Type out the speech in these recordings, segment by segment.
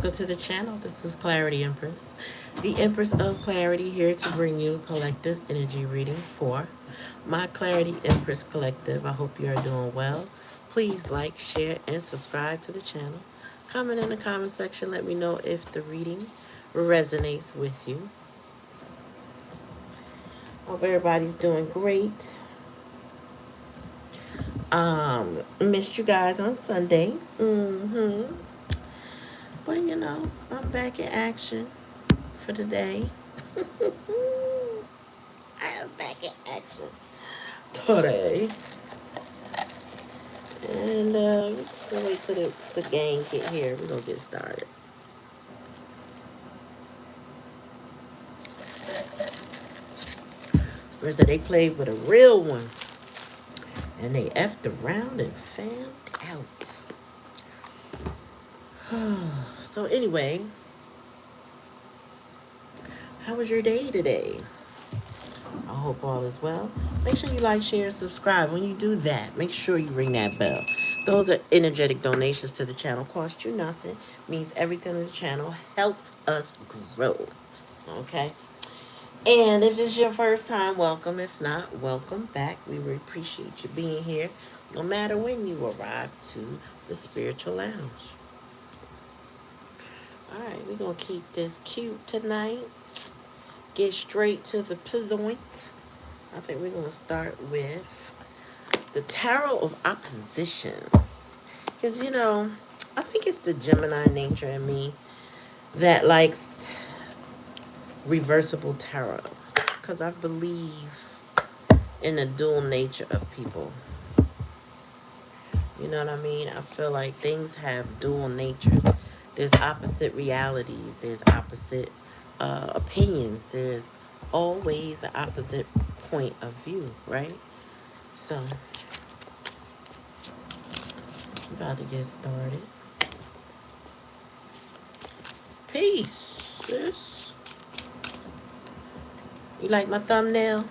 Welcome to the channel. This is Clarityempress, the Empress of Clarity, here to bring you a collective energy reading for my Clarity Empress collective. I hope you are doing well. Please like, share, and subscribe to the channel. Comment in the comment section. Let me know if the reading resonates with you. Hope everybody's doing great. Missed you guys on Sunday. But I'm back in action for today. I am back in action today. And we'll wait till the gang get here. We're going to get started. Spirit said they played with a real one. And they effed around and found out. So anyway, how was your day today? I hope all is well. Make sure you like, share, and subscribe. When you do that, make sure you ring that bell. Those are energetic donations to the channel. Cost you nothing. Means everything in the channel. Helps us grow. Okay? And if it's your first time, welcome. If not, welcome back. We would appreciate you being here, no matter when you arrive to the Spiritual Lounge. All right, we're going to keep this cute tonight. Get straight to the point. I think we're going to start with the Tarot of Oppositions. Because, I think it's the Gemini nature in me that likes reversible tarot. Because I believe in the dual nature of people. You know what I mean? I feel like things have dual natures. There's opposite realities. There's opposite opinions. There's always an opposite point of view, right? So, I'm about to get started. Peace, sis. You like my thumbnail?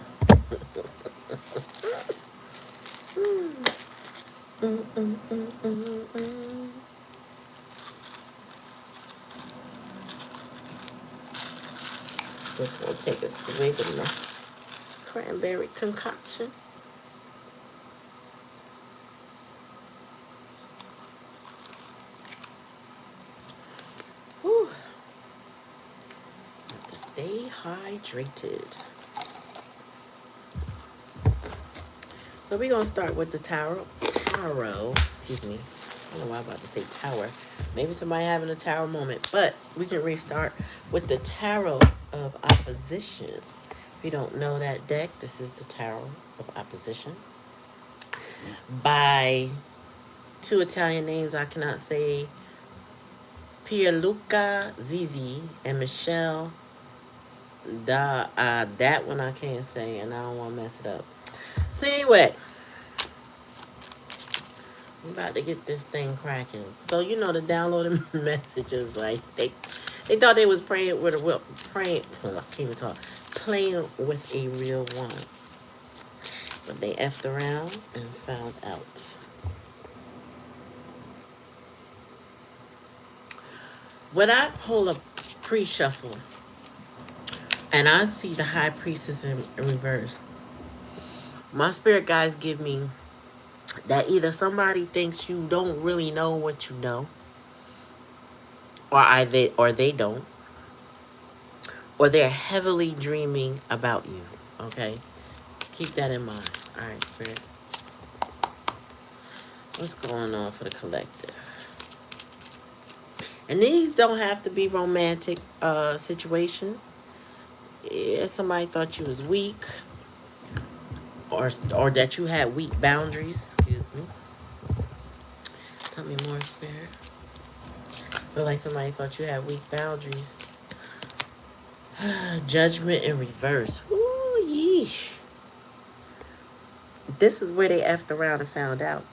Just gonna take a swig of my cranberry concoction. Whew. Have to stay hydrated. So we're gonna start with the tarot. Excuse me. I don't know why I'm about to say tower. Maybe somebody having a tower moment, but we can restart with the Tarot of Oppositions. If you don't know that deck, this is the Tarot of Opposition by two Italian names I cannot say, Pierluca Zizi and Michelle that one I can't say, and I don't want to mess it up. So anyway, I'm about to get this thing cracking. So the downloading messages, like they thought they was playing with a real playing with a real one, but they effed around and found out. When I pull a pre-shuffle and I see the High Priestess in reverse, my spirit guides give me that either somebody thinks you don't really know what you know, or they don't, or they're heavily dreaming about you. Okay, keep that in mind. All right, Spirit, what's going on for the collective? And these don't have to be romantic situations. If somebody thought you was weak, or that you had weak boundaries. Excuse me. Tell me more, Spirit. I feel like somebody thought you had weak boundaries. Judgment in reverse. Ooh, yeesh. This is where they effed around and found out.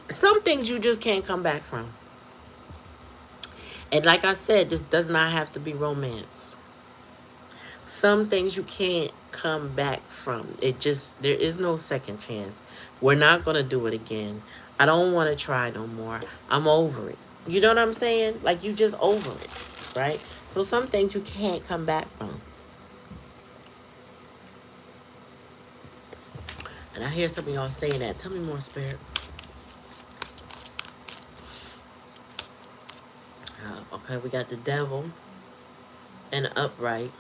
Some things you just can't come back from. And like I said, this does not have to be romance. Some things you can't come back from. There is no second chance. We're not going to do it again. I don't want to try no more. I'm over it. You know what I'm saying? Like you just over it, right? So some things you can't come back from. And I hear some of y'all saying that. Tell me more, Spirit. Okay, we got the devil and upright.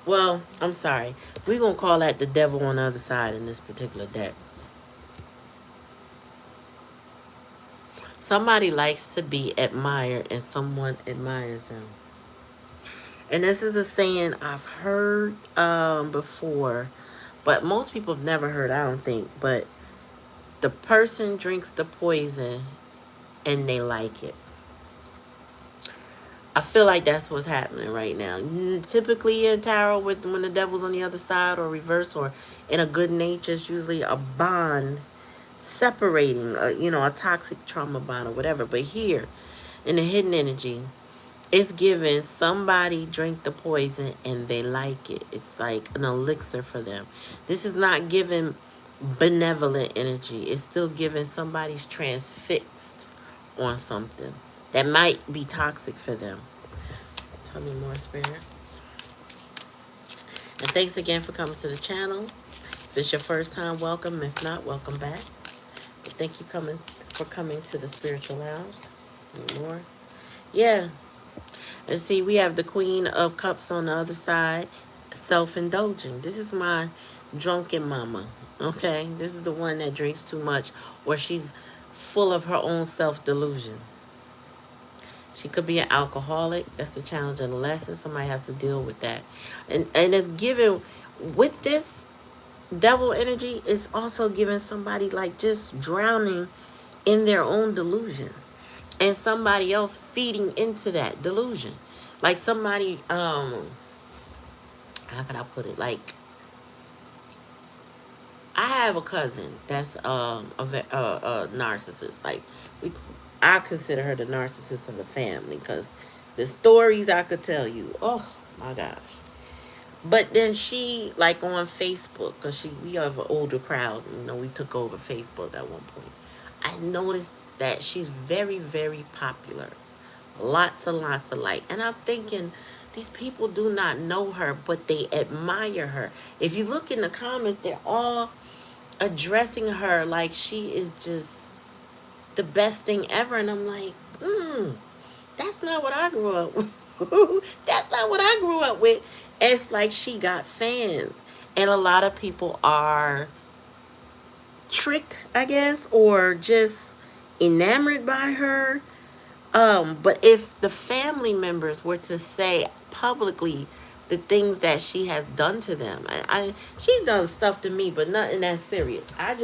Well, I'm sorry. We're going to call that the devil on the other side in this particular deck. Somebody likes to be admired and someone admires them. And this is a saying I've heard before, but most people have never heard, I don't think. But the person drinks the poison and they like it. I feel like that's what's happening right now. Typically in tarot, when the devil's on the other side or reverse or in a good nature, it's usually a bond separating, a toxic trauma bond or whatever. But here, in the hidden energy, it's giving somebody drink the poison and they like it. It's like an elixir for them. This is not giving benevolent energy. It's still giving somebody's transfixed on something that might be toxic for them. Tell me more, Spirit. And thanks again for coming to the channel. If it's your first time, welcome. If not, welcome back. But thank you for coming to the Spiritual Lounge. More. Yeah. And see, we have the Queen of Cups on the other side, self-indulging. This is my drunken mama, okay? This is the one that drinks too much, or she's full of her own self-delusion. She could be an alcoholic. That's the challenge and the lesson. Somebody has to deal with that. And it's given, with this devil energy, it's also giving somebody like just drowning in their own delusions. And somebody else feeding into that delusion. Like somebody, how can I put it? Like, I have a cousin that's a narcissist. Like, I consider her the narcissist of the family because the stories I could tell you, oh my gosh. But then she, like on Facebook, because we have an older crowd, we took over Facebook at one point. I noticed that she's very, very popular. Lots and lots of like. And I'm thinking, these people do not know her, but they admire her. If you look in the comments, they're all addressing her like she is just the best thing ever. And I'm like, that's not what I grew up with. That's not what I grew up with. It's like she got fans. And a lot of people are tricked, I guess, or just enamored by her. But if the family members were to say publicly the things that she has done to them, she's done stuff to me, but nothing that serious. I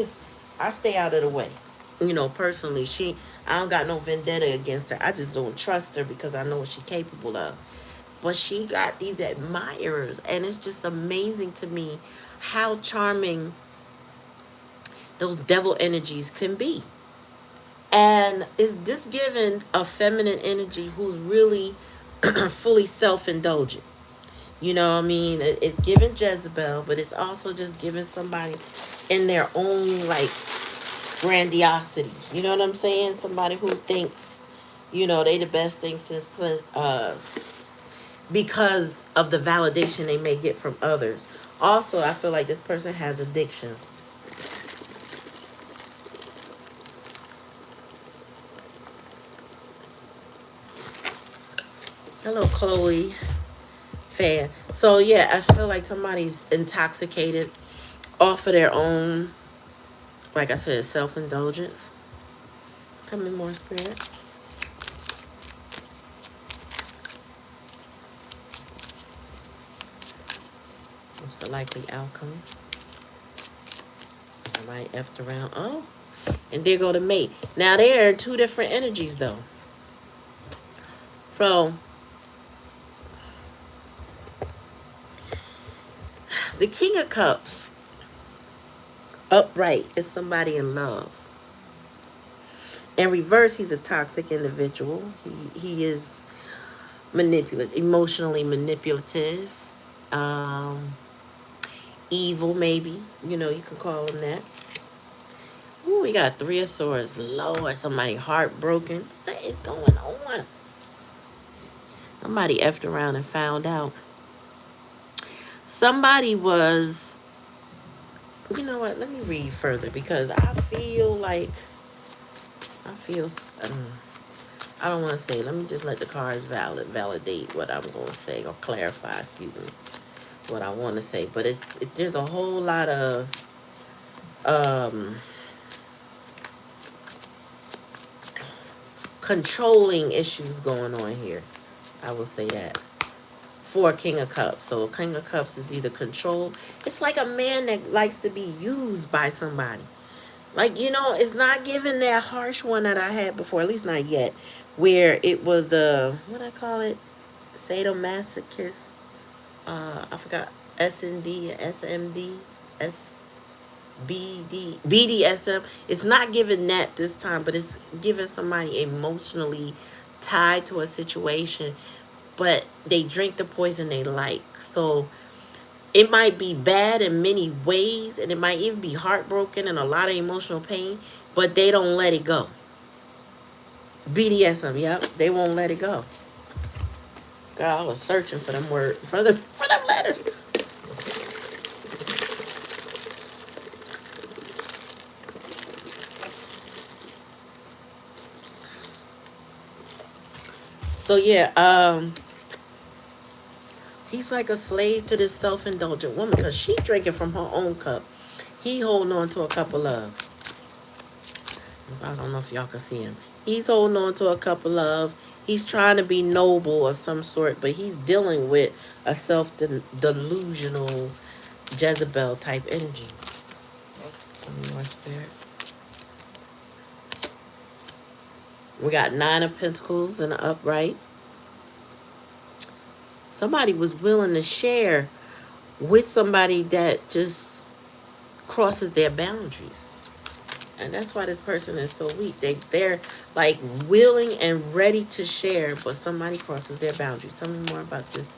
stay out of the way. Personally, I don't got no vendetta against her. I just don't trust her because I know what she's capable of. But she got these admirers, and it's just amazing to me how charming those devil energies can be. And is this giving a feminine energy who's really fully self-indulgent? You know what I mean? It's giving Jezebel, but it's also just giving somebody in their own, like, grandiosity. You know what I'm saying? Somebody who thinks, they the best thing since because of the validation they may get from others. Also, I feel like this person has addiction. Hello, Chloe. Fan. So, yeah, I feel like somebody's intoxicated off of their own, like I said, self-indulgence. Tell me more, Spirit. What's the likely outcome? I might effed around. Oh, and there go the mate. Now, there are two different energies, though. So, the King of Cups, upright, is somebody in love. In reverse, he's a toxic individual. He is emotionally manipulative, evil, maybe. You could call him that. Ooh, we got Three of Swords. Lord, somebody heartbroken. What is going on? Somebody effed around and found out. Somebody was, you know what? Let me read further because I feel like, I feel, I don't want to say, let me just let the cards validate what I'm going to say or clarify, excuse me, what I want to say. But there's a whole lot of, controlling issues going on here. I will say that. For King of Cups. So King of Cups is either control. It's like a man that likes to be used by somebody. Like, you know, it's not giving that harsh one that I had before, at least not yet, where it was what I call it? Sadomasochist. I forgot. SND, SMD, SBD, BDSM. It's not giving that this time, but it's giving somebody emotionally tied to a situation, but they drink the poison they like. So it might be bad in many ways, and it might even be heartbroken and a lot of emotional pain, but they don't let it go. BDSM, yep, they won't let it go. Girl, I was searching for them words, for them letters. So yeah, he's like a slave to this self-indulgent woman because she drinking from her own cup. He holding on to a couple of. I don't know if y'all can see him. He's holding on to a couple of. He's trying to be noble of some sort, but he's dealing with a self-delusional Jezebel type energy. More spirit. We got Nine of Pentacles in the upright. Somebody was willing to share with somebody that just crosses their boundaries. And that's why this person is so weak. They're like willing and ready to share, but somebody crosses their boundaries. Tell me more about this.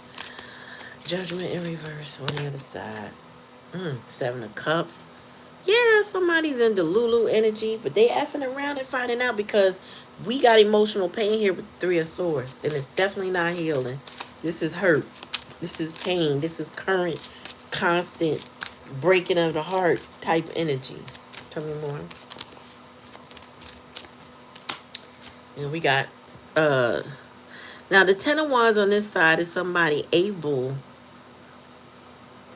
Judgment in reverse on the other side. Seven of Cups. Yeah, somebody's in the Lulu energy, but they effing around and finding out because we got emotional pain here with Three of Swords, and it's definitely not healing. This is hurt. This is pain. This is current, constant breaking of the heart type energy. Tell me more. And we got, now the Ten of Wands on this side is somebody able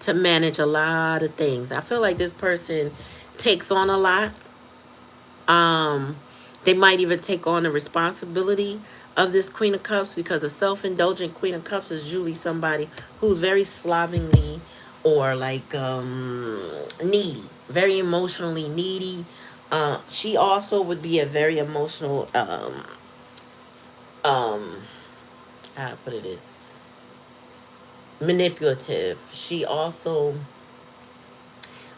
to manage a lot of things. I feel like this person takes on a lot. They might even take on the responsibility of this Queen of Cups because a self-indulgent Queen of Cups is usually somebody who's very slovenly or like needy, very emotionally needy. She also would be a very emotional, how to put it is, manipulative. She also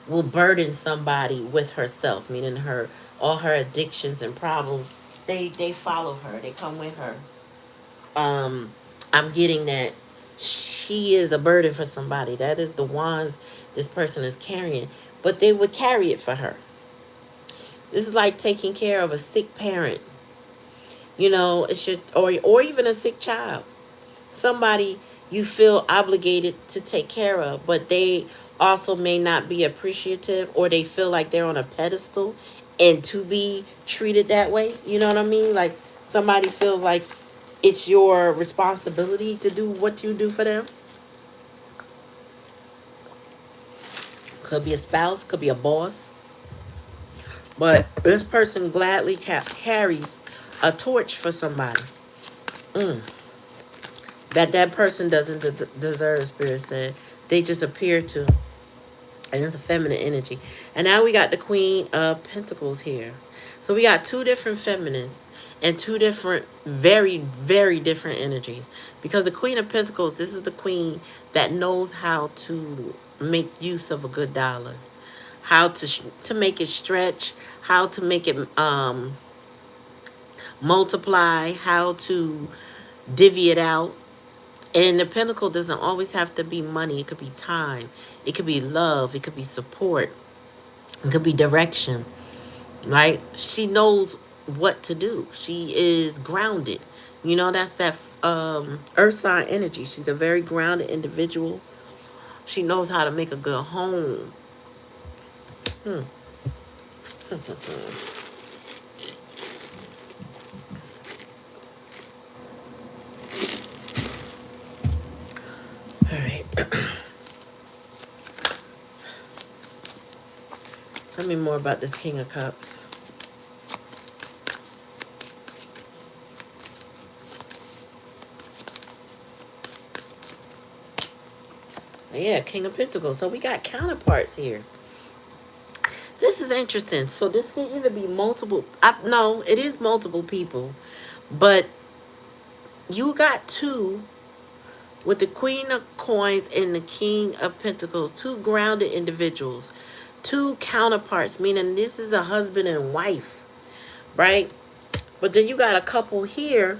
will burden somebody with herself, meaning all her addictions and problems, they follow her, they come with her. I'm getting that she is a burden for somebody. That is the wands this person is carrying, but they would carry it for her. This is like taking care of a sick parent, you know. It should, or even a sick child, somebody you feel obligated to take care of, but they also may not be appreciative, or they feel like they're on a pedestal and to be treated that way. You know what I mean? Like somebody feels like it's your responsibility to do what you do for them. Could be a spouse, could be a boss. But this person gladly carries a torch for somebody. That person doesn't deserve, Spirit said. They just appear to. And it's a feminine energy. And now we got the Queen of Pentacles here. So we got two different feminines and two different, very, very different energies. Because the Queen of Pentacles, this is the queen that knows how to make use of a good dollar. How to make it stretch. How to make it multiply. How to divvy it out. And the pentacle doesn't always have to be money. It could be time. It could be love. It could be support. It could be direction. right? She knows what to do. She is grounded. You know, that's that earth sign energy. She's a very grounded individual. She knows how to make a good home. Hmm. All right. Tell me more about this King of Cups. Yeah, King of Pentacles. So we got counterparts here. This is interesting. So this can either be multiple. No, it is multiple people. But you got two with the Queen of Coins and the King of Pentacles. Two grounded individuals. Two counterparts. Meaning this is a husband and wife. Right? But then you got a couple here.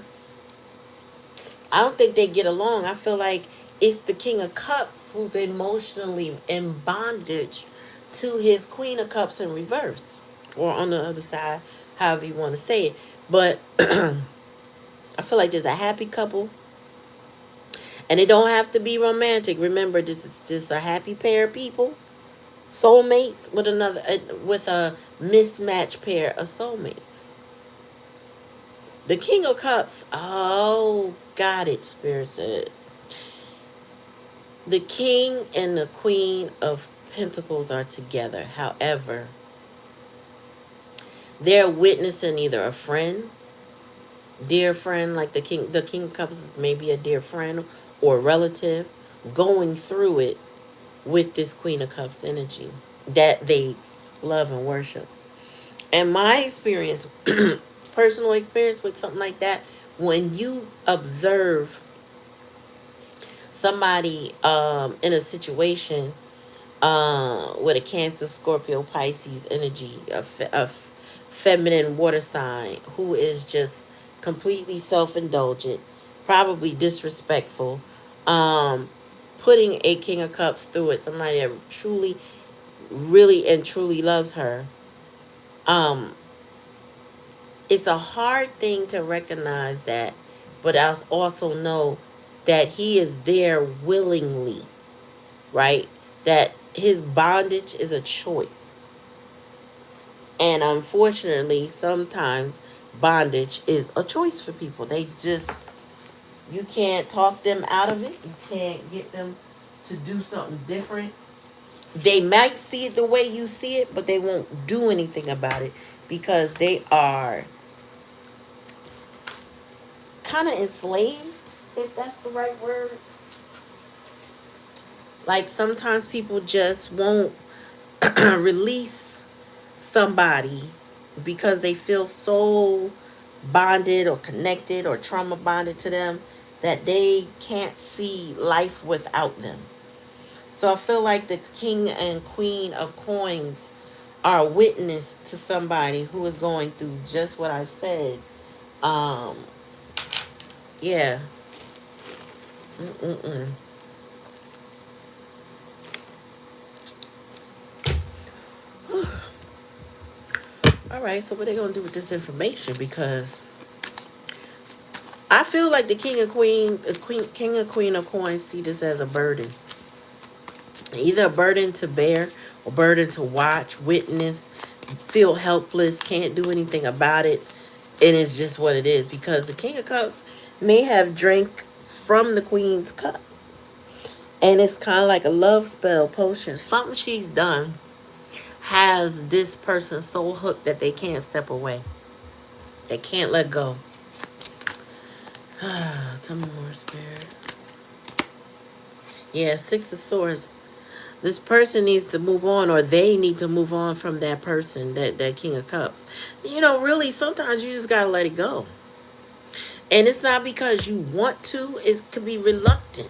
I don't think they get along. I feel like it's the King of Cups who's emotionally in bondage to his Queen of Cups in reverse. Or on the other side, however you want to say it. But I feel like there's a happy couple. And it don't have to be romantic. Remember, this is just a happy pair of people. Soulmates with with a mismatched pair of soulmates. The King of Cups. Oh, got it, Spirit said. The King and the Queen of Pentacles are together. However, they're witnessing either a friend, dear friend, like the King of Cups is maybe a dear friend or relative, going through it with this Queen of Cups energy that they love and worship. And my experience, personal experience with something like that, when you observe somebody in a situation with a Cancer, Scorpio, Pisces energy, a feminine water sign who is just completely self-indulgent, probably disrespectful, putting a King of Cups through it, somebody that truly, really and truly loves her. It's a hard thing to recognize that, but I also know that he is there willingly, right? That his bondage is a choice. And unfortunately, sometimes bondage is a choice for people. They just, you can't talk them out of it. You can't get them to do something different. They might see it the way you see it, but they won't do anything about it because they are kind of enslaved, if that's the right word. Like sometimes people just won't release somebody because they feel so bonded or connected or trauma bonded to them that they can't see life without them. So I feel like the King and Queen of Coins are a witness to somebody who is going through just what I said. Um, yeah. Mm-mm-mm. All right, so what are they gonna do with this information? Because I feel like the King and Queen of Coins see this as a burden, either a burden to bear, or burden to watch, witness, feel helpless, can't do anything about it, and it's just what it is. Because the King of Cups may have drank from the Queen's cup, and it's kind of like a love spell potion. Something she's done has this person so hooked that they can't step away. They can't let go. Tell me more, Spirit. Yeah, Six of Swords. This person needs to move on, or they need to move on from that person, that King of Cups. You know, really, sometimes you just gotta let it go. And it's not because you want to, it could be reluctant.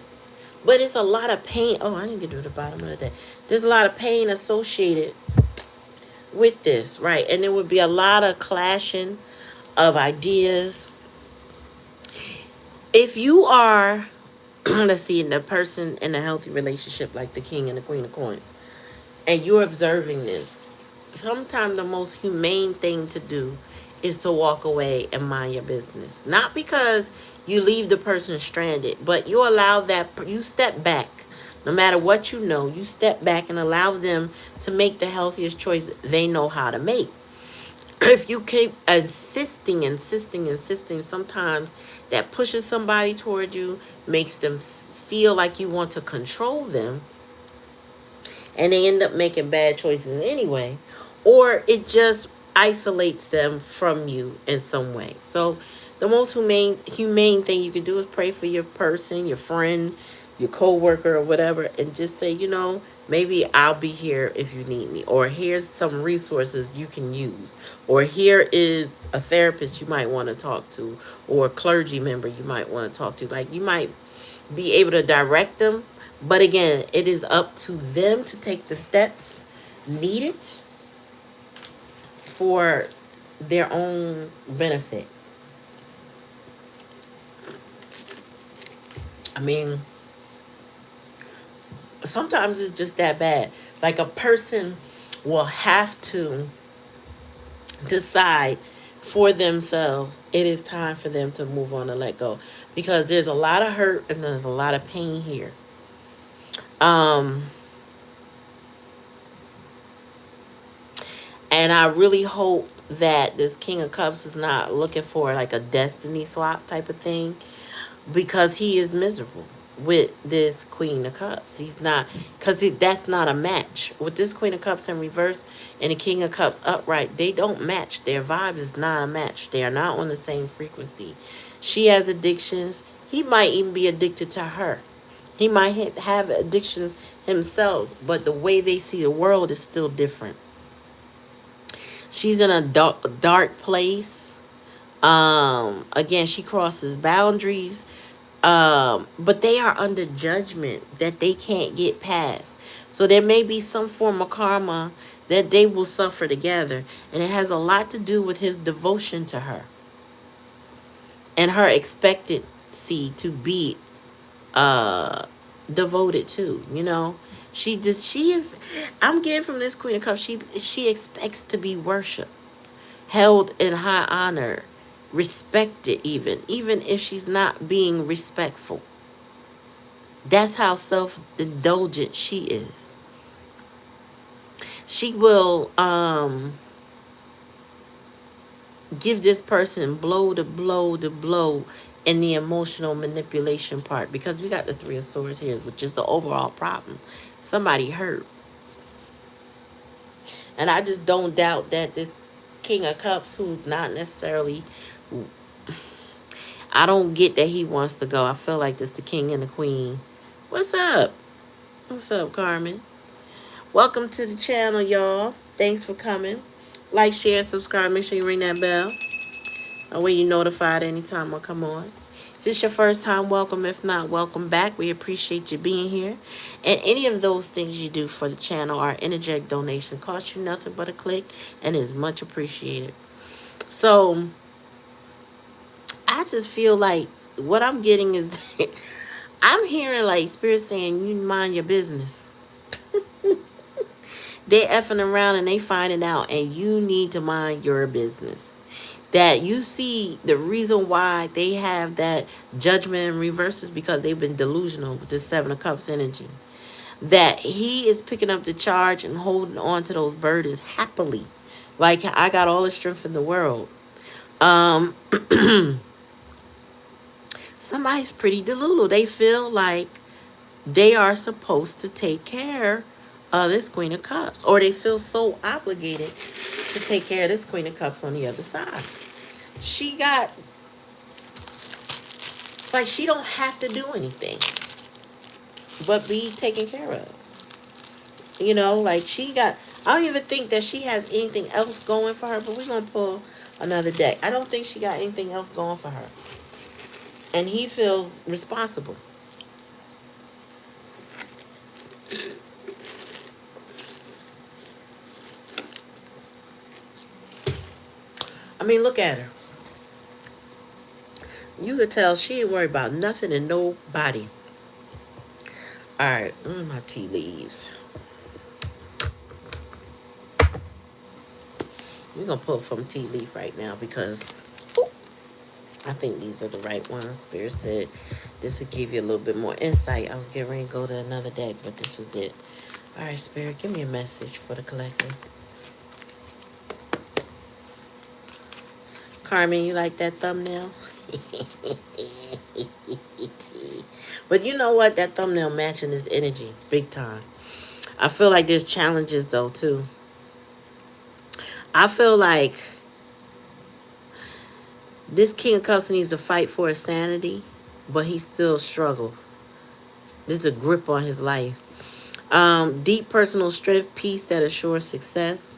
But it's a lot of pain. Oh, I didn't get to the bottom of the day. There's a lot of pain associated with this, right? And there would be a lot of clashing of ideas. If you are, let's see, the person in a healthy relationship like the King and the Queen of Coins, and you're observing this, sometimes the most humane thing to do is to walk away and mind your business. Not because you leave the person stranded, but you allow that, you step back. No matter what you know, you step back and allow them to make the healthiest choice they know how to make. If you keep insisting, sometimes that pushes somebody toward you, makes them feel like you want to control them, and they end up making bad choices anyway, or it just isolates them from you in some way. So the most humane thing you can do is pray for your person, your friend, your co-worker or whatever, and just say, maybe I'll be here if you need me, or here's some resources you can use, or here is a therapist you might want to talk to, or a clergy member you might want to talk to. Like, you might be able to direct them. But again, it is up to them to take the steps needed for their own benefit. I mean, sometimes it's just that bad. Like, a person will have to decide for themselves it is time for them to move on and let go, because there's a lot of hurt and there's a lot of pain here. And I really hope that this King of Cups is not looking for like a destiny swap type of thing, because he is miserable with this Queen of Cups. He's not, because that's not a match. With this Queen of Cups in reverse and the King of Cups upright, they don't match. Their vibe is not a match. They are not on the same frequency. She has addictions. He might even be addicted to her. He might have addictions himself, but the way they see the world is still different. She's in a dark place. Again, she crosses boundaries. But they are under judgment that they can't get past. So there may be some form of karma that they will suffer together. And it has a lot to do with his devotion to her and her expectancy to be devoted to. She is, I'm getting from this Queen of Cups, she expects to be worshipped, held in high honor, respected, even if she's not being respectful. That's how self-indulgent she is. She will give this person blow to blow to blow in the emotional manipulation part, because we got the Three of Swords here, which is the overall problem. Somebody hurt. And I just don't doubt that this King of Cups, who's not necessarily, I don't get that he wants to go. I feel like this the King and the Queen. What's up? What's up, Carmen? Welcome to the channel, y'all. Thanks for coming. Like, share, subscribe. Make sure you ring that bell. That way you're notified anytime I come on. If it's your first time, welcome. If not, welcome back. We appreciate you being here. And any of those things you do for the channel, our energetic donation, costs you nothing but a click and is much appreciated. So I just feel like what I'm getting is I'm hearing like Spirit saying, you mind your business. They effing around and they finding out, and you need to mind your business. That you see the reason why they have that judgment in reverse is because they've been delusional with this Seven of Cups energy. That he is picking up the charge and holding on to those burdens happily. Like, I got all the strength in the world. Somebody's pretty delulu. They feel like they are supposed to take care of this Queen of Cups, or they feel so obligated to take care of this Queen of Cups on the other side. It's like she don't have to do anything but be taken care of. Like I don't even think that she has anything else going for her, but we're going to pull another deck. I don't think she got anything else going for her. And he feels responsible. I mean, look at her. You could tell she ain't worried about nothing and nobody. All right, my tea leaves. We're going to pull from tea leaf right now because I think these are the right ones. Spirit said this would give you a little bit more insight. I was getting ready to go to another deck, but this was it. All right, Spirit, give me a message for the collective. Carmen, you like that thumbnail? But you know what? That thumbnail matching this energy big time. I feel like there's challenges though too. I feel like this King of Cups needs to fight for his sanity, but he still struggles. There's a grip on his life. Deep personal strength, peace that assures success.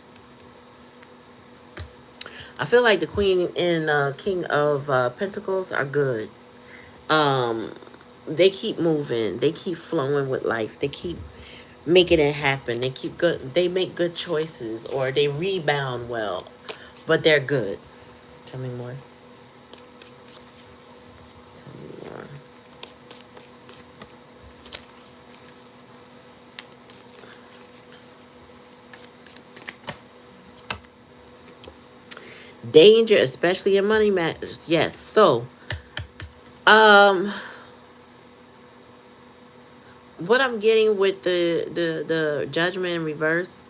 I feel like the Queen and King of Pentacles are good. They keep moving. They keep flowing with life. They keep making it happen. They keep good. They make good choices, or they rebound well, but they're good. Tell me more. Tell me more. Danger, especially in money matters. Yes. So, what I'm getting with the Judgment in reverse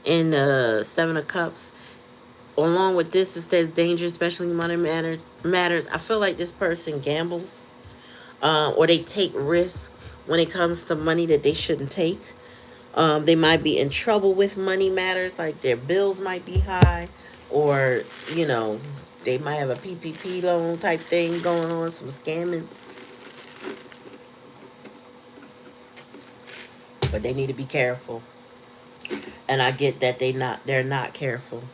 in the Seven of Cups, along with this, it says danger, especially money matters. I feel like this person gambles, or they take risks when it comes to money that they shouldn't take. They might be in trouble with money matters, like their bills might be high, or, you know, they might have a PPP loan type thing going on, some scamming. But they need to be careful. And I get that they're not careful.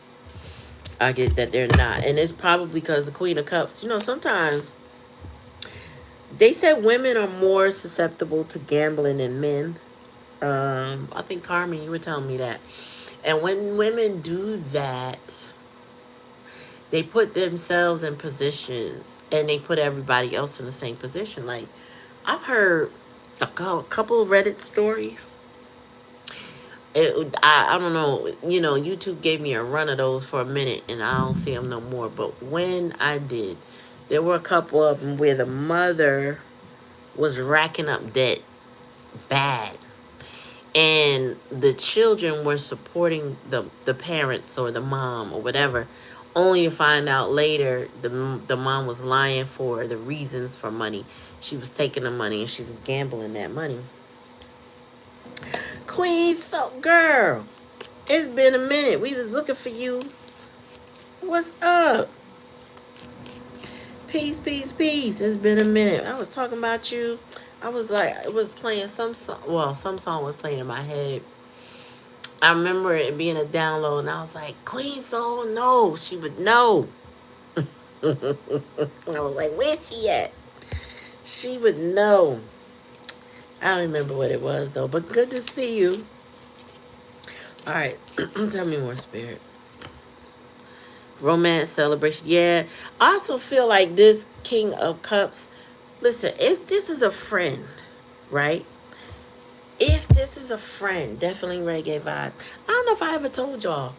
I get that they're not. And it's probably because the Queen of Cups, you know, sometimes they said women are more susceptible to gambling than men. I think Carmen, you were telling me that. And when women do that, they put themselves in positions and they put everybody else in the same position. Like, I've heard a couple of Reddit stories. I don't know, you know, YouTube gave me a run of those for a minute and I don't see them no more. But when I did, there were a couple of them where the mother was racking up debt bad. And the children were supporting the parents or the mom or whatever, only to find out later the mom was lying for the reasons for money. She was taking the money and she was gambling that money. Queen, so girl, it's been a minute. We was looking for you. What's up? Peace, peace, peace. It's been a minute. I was talking about you. I was like, it was playing some song. Well, some song was playing in my head. I remember it being a download, and I was like, Queen Soul, no. She would know. I was like, where's she at? She would know. I don't remember what it was, though. But good to see you. All right. Tell me more, Spirit. Romance, celebration. Yeah. I also feel like this King of Cups. Listen, if this is a friend, right? If this is a friend, definitely reggae vibe. I don't know if I ever told y'all.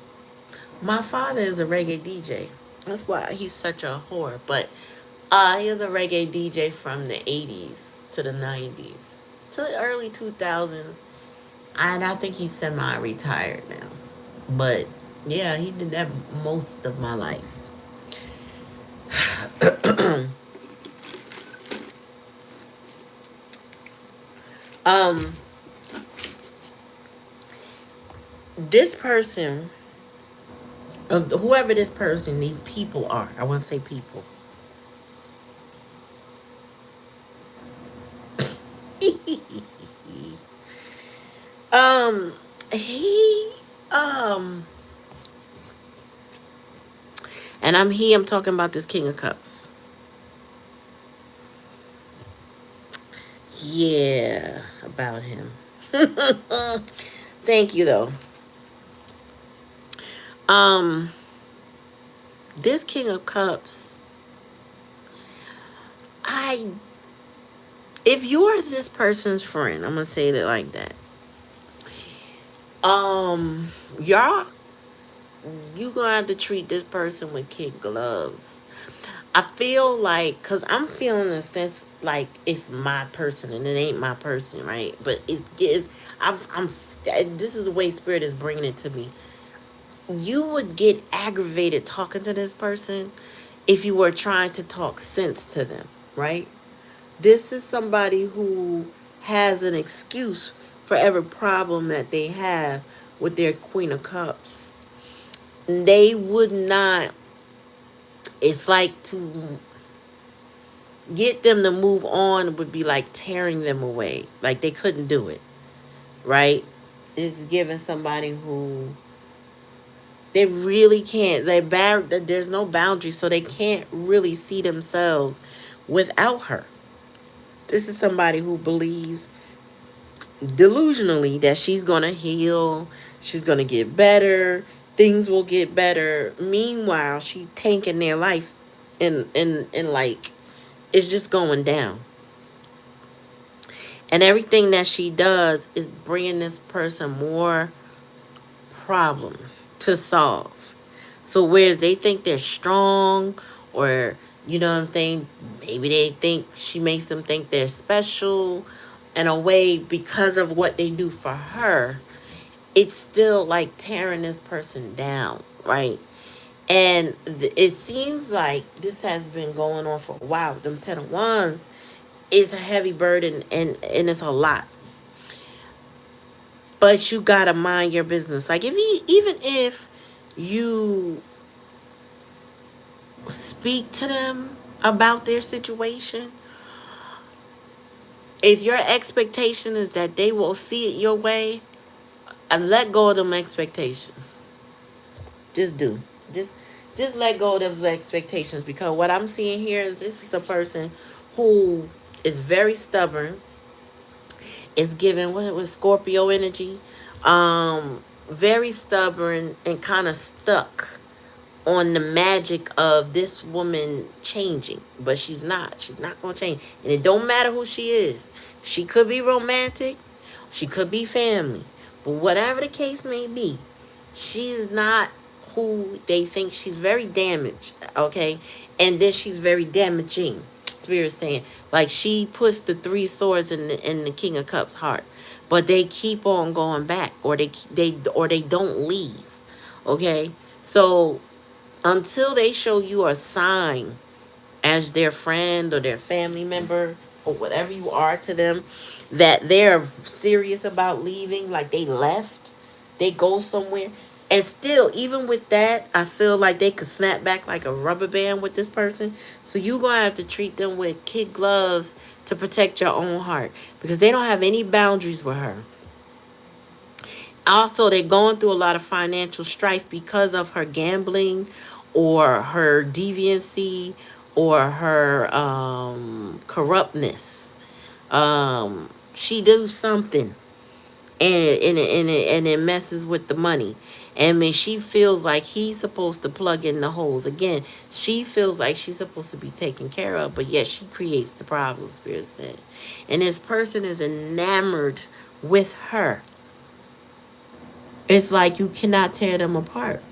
My father is a reggae DJ. That's why he's such a whore. But he was a reggae DJ from the 80s to the 90s to the early 2000s. And I think he's semi-retired now. But yeah, he did that most of my life. This person, whoever this person, these people are. I want to say people. He, and I'm talking about this King of Cups. Yeah, about him. Thank you, though. This King of Cups, if you're this person's friend, I'm gonna say it like that. Y'all you gonna have to treat this person with kid gloves. I feel like, cause I'm feeling a sense like it's my person and it ain't my person, right? But it is. I'm. This is the way spirit is bringing it to me. You would get aggravated talking to this person if you were trying to talk sense to them, right? This is somebody who has an excuse for every problem that they have with their Queen of Cups. They would not, it's like to get them to move on would be like tearing them away. Like they couldn't do it, right? It's giving somebody who they really can't, there's no boundaries, so they can't really see themselves without her. This is somebody who believes delusionally that she's gonna heal, she's gonna get better, things will get better. Meanwhile, she tanking their life, and like it's just going down. And everything that she does is bringing this person more problems to solve. So whereas they think they're strong, or you know what I'm saying, maybe they think she makes them think they're special in a way because of what they do for her, it's still like tearing this person down, right? And it seems like this has been going on for a while. Them 10 of Wands is a heavy burden, and it's a lot. But you gotta mind your business. Like even if you speak to them about their situation, if your expectation is that they will see it your way, and let go of them expectations. Just do. Just just let go of those expectations, because what I'm seeing here is this is a person who is very stubborn. Is given what was Scorpio energy. Very stubborn and kind of stuck on the magic of this woman changing, but she's not gonna change, and it don't matter who she is. She could be romantic, she could be family, but whatever the case may be, she's not who they think. She's very damaged, okay? And then she's very damaging, spirit saying, like she puts the 3 swords in the King of Cups heart, but they keep on going back, or they don't leave, okay? So until they show you a sign as their friend or their family member or whatever you are to them, that they're serious about leaving, like they left, they go somewhere. And still, even with that, I feel like they could snap back like a rubber band with this person. So you're going to have to treat them with kid gloves to protect your own heart, because they don't have any boundaries with her. Also, they're going through a lot of financial strife because of her gambling, or her deviancy, or her corruptness. She do something, and it messes with the money. And I mean, she feels like he's supposed to plug in the holes. Again, she feels like she's supposed to be taken care of, but yet she creates the problem, spirit said. And this person is enamored with her. It's like you cannot tear them apart.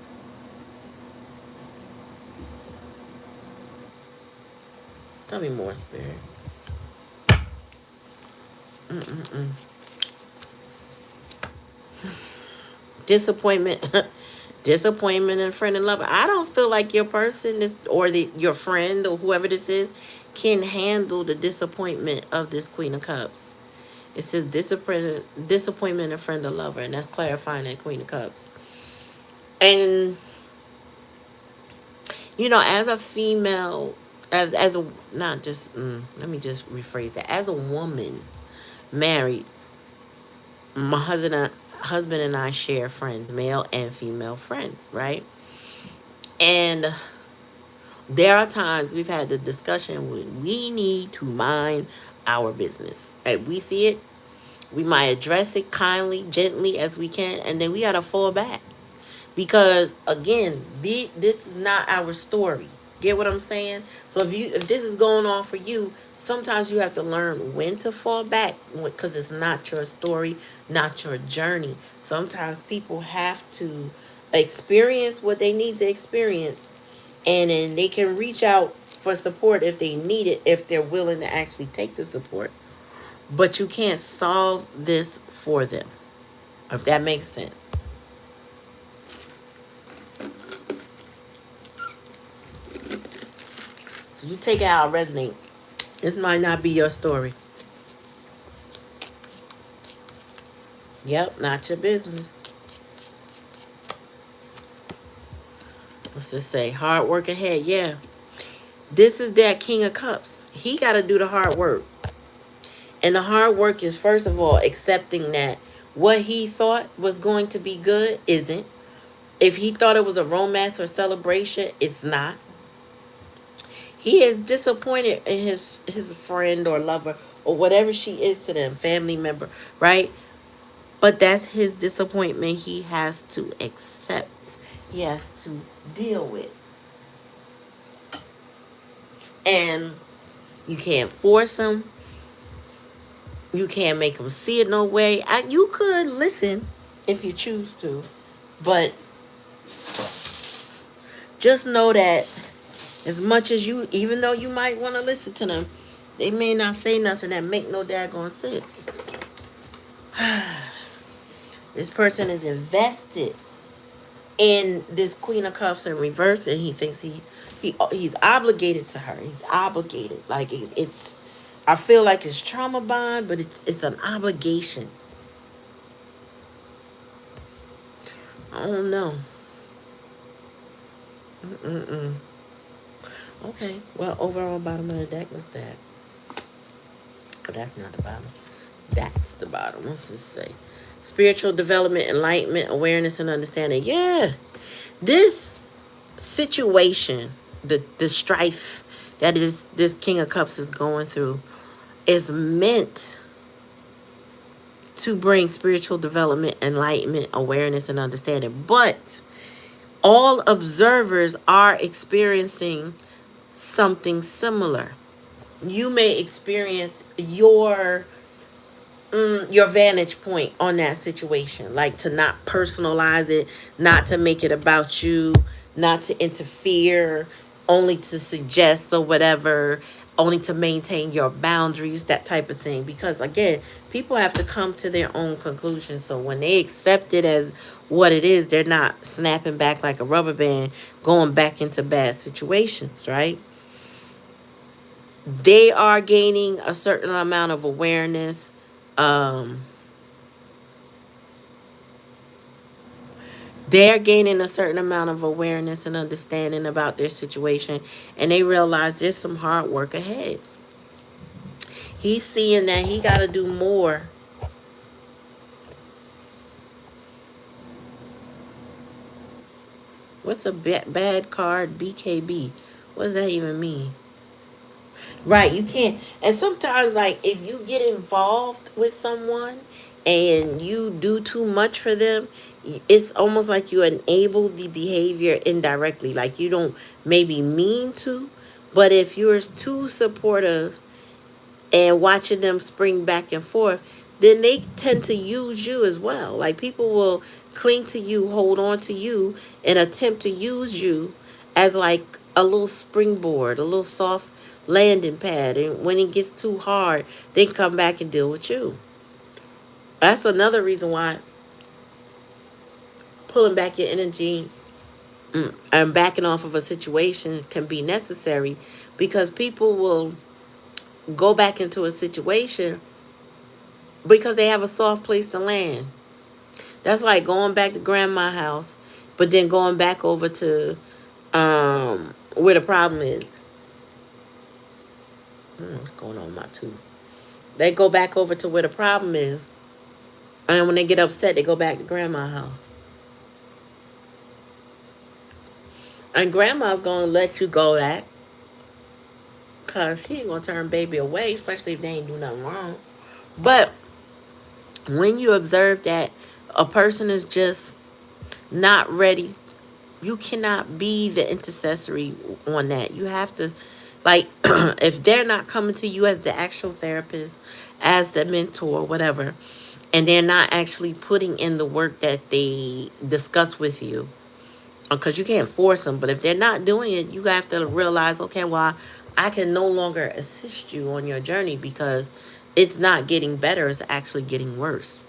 Tell me more, spirit. Mm-mm-mm. Disappointment. Disappointment in friend and lover. I don't feel like your person is, or your friend or whoever this is, can handle the disappointment of this Queen of Cups. It says disappointment in friend or lover, and that's clarifying that Queen of Cups. And you know, as a female, as a, not just let me just rephrase that. As a woman married, my husband and I share friends, male and female friends, right? And there are times we've had the discussion when we need to mind our business. And we see it, we might address it kindly, gently as we can, and then we gotta fall back. Because again, this is not our story. Get what I'm saying? So if this is going on for you, sometimes you have to learn when to fall back, because it's not your story, not your journey. Sometimes people have to experience what they need to experience, and then they can reach out for support if they need it, if they're willing to actually take the support. But you can't solve this for them, if that makes sense. So you take it how it resonates. This might not be your story. Yep, not your business. What's this say? Hard work ahead. Yeah. This is that King of Cups. He got to do the hard work. And the hard work is, first of all, accepting that what he thought was going to be good isn't. If he thought it was a romance or celebration, it's not. He is disappointed in his friend or lover or whatever she is to them, family member, right? But that's his disappointment he has to accept. He has to deal with. And you can't force him. You can't make him see it no way. You could listen if you choose to. But just know that as much as you, even though you might want to listen to them, they may not say nothing that make no daggone sense. This person is invested in this Queen of Cups in reverse, and he thinks he's obligated to her. He's obligated. Like it's, I feel like it's trauma bond, but it's an obligation. I don't know. Okay. Well, overall bottom of the deck was that. Oh, that's not the bottom. That's the bottom. What's this say? Spiritual development, enlightenment, awareness, and understanding. Yeah. This situation, the strife that is this King of Cups is going through, is meant to bring spiritual development, enlightenment, awareness, and understanding. But all observers are experiencing something similar. You may experience your vantage point on that situation, like to not personalize it, not to make it about you, not to interfere, only to suggest or whatever, only to maintain your boundaries, that type of thing. Because again, people have to come to their own conclusions. So when they accept it as what it is, they're not snapping back like a rubber band, going back into bad situations, right? They are gaining a certain amount of awareness. They're gaining a certain amount of awareness and understanding about their situation, and they realize there's some hard work ahead. He's seeing that he got to do more. What's a bad card? BKB. What does that even mean? Right, you can't. And sometimes, like, if you get involved with someone and you do too much for them, it's almost like you enable the behavior indirectly. Like, you don't maybe mean to, but if you're too supportive and watching them spring back and forth, then they tend to use you as well. Like, people will cling to you, hold on to you, and attempt to use you as like a little springboard, a little soft landing pad. And when it gets too hard, they come back and deal with you. That's another reason why pulling back your energy and backing off of a situation can be necessary, because people will go back into a situation because they have a soft place to land. That's like going back to grandma's house, but then going back over to where the problem is. What's going on with my tooth? They go back over to where the problem is, and when they get upset, they go back to grandma's house. And grandma's gonna let you go back, because she ain't gonna turn baby away, especially if they ain't do nothing wrong. But when you observe that a person is just not ready, you cannot be the intercessory on that. You have to, like, if they're not coming to you as the actual therapist, as the mentor, whatever, and they're not actually putting in the work that they discuss with you, because you can't force them. But if they're not doing it, you have to realize, okay, well, I can no longer assist you on your journey because it's not getting better. It's actually getting worse.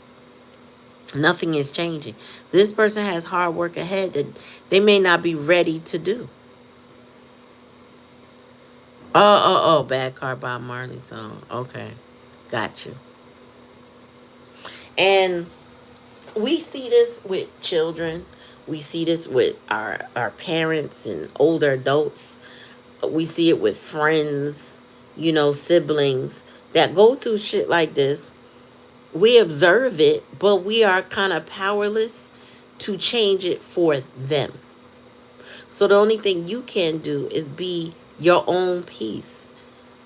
Nothing is changing. This person has hard work ahead that they may not be ready to do. Oh, Bad Car by Marley song. Okay. Got you. And we see this with children. We see this with our parents and older adults. We see it with friends, siblings that go through shit like this. We observe it, but we are kind of powerless to change it for them. So the only thing you can do is be your own peace,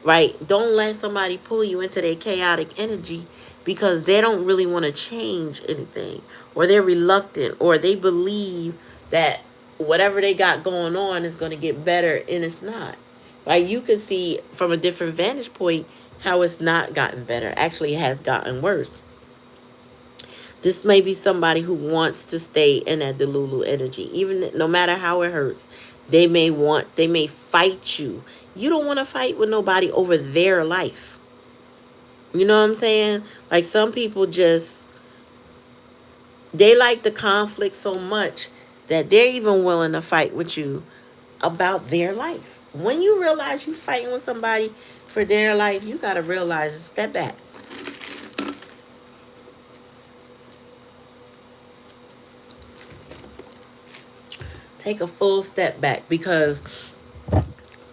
right? Don't let somebody pull you into their chaotic energy because they don't really want to change anything, or they're reluctant, or they believe that whatever they got going on is going to get better, and it's not. Like, you can see from a different vantage point how it's not gotten better. Actually, it has gotten worse. This may be somebody who wants to stay in that Delulu energy, even no matter how it hurts. They may fight you. You don't want to fight with nobody over their life. You know what I'm saying? Like, some people just, they like the conflict so much that they're even willing to fight with you about their life. When you realize you're fighting with somebody for their life, you got to realize, step back. Take a full step back, because,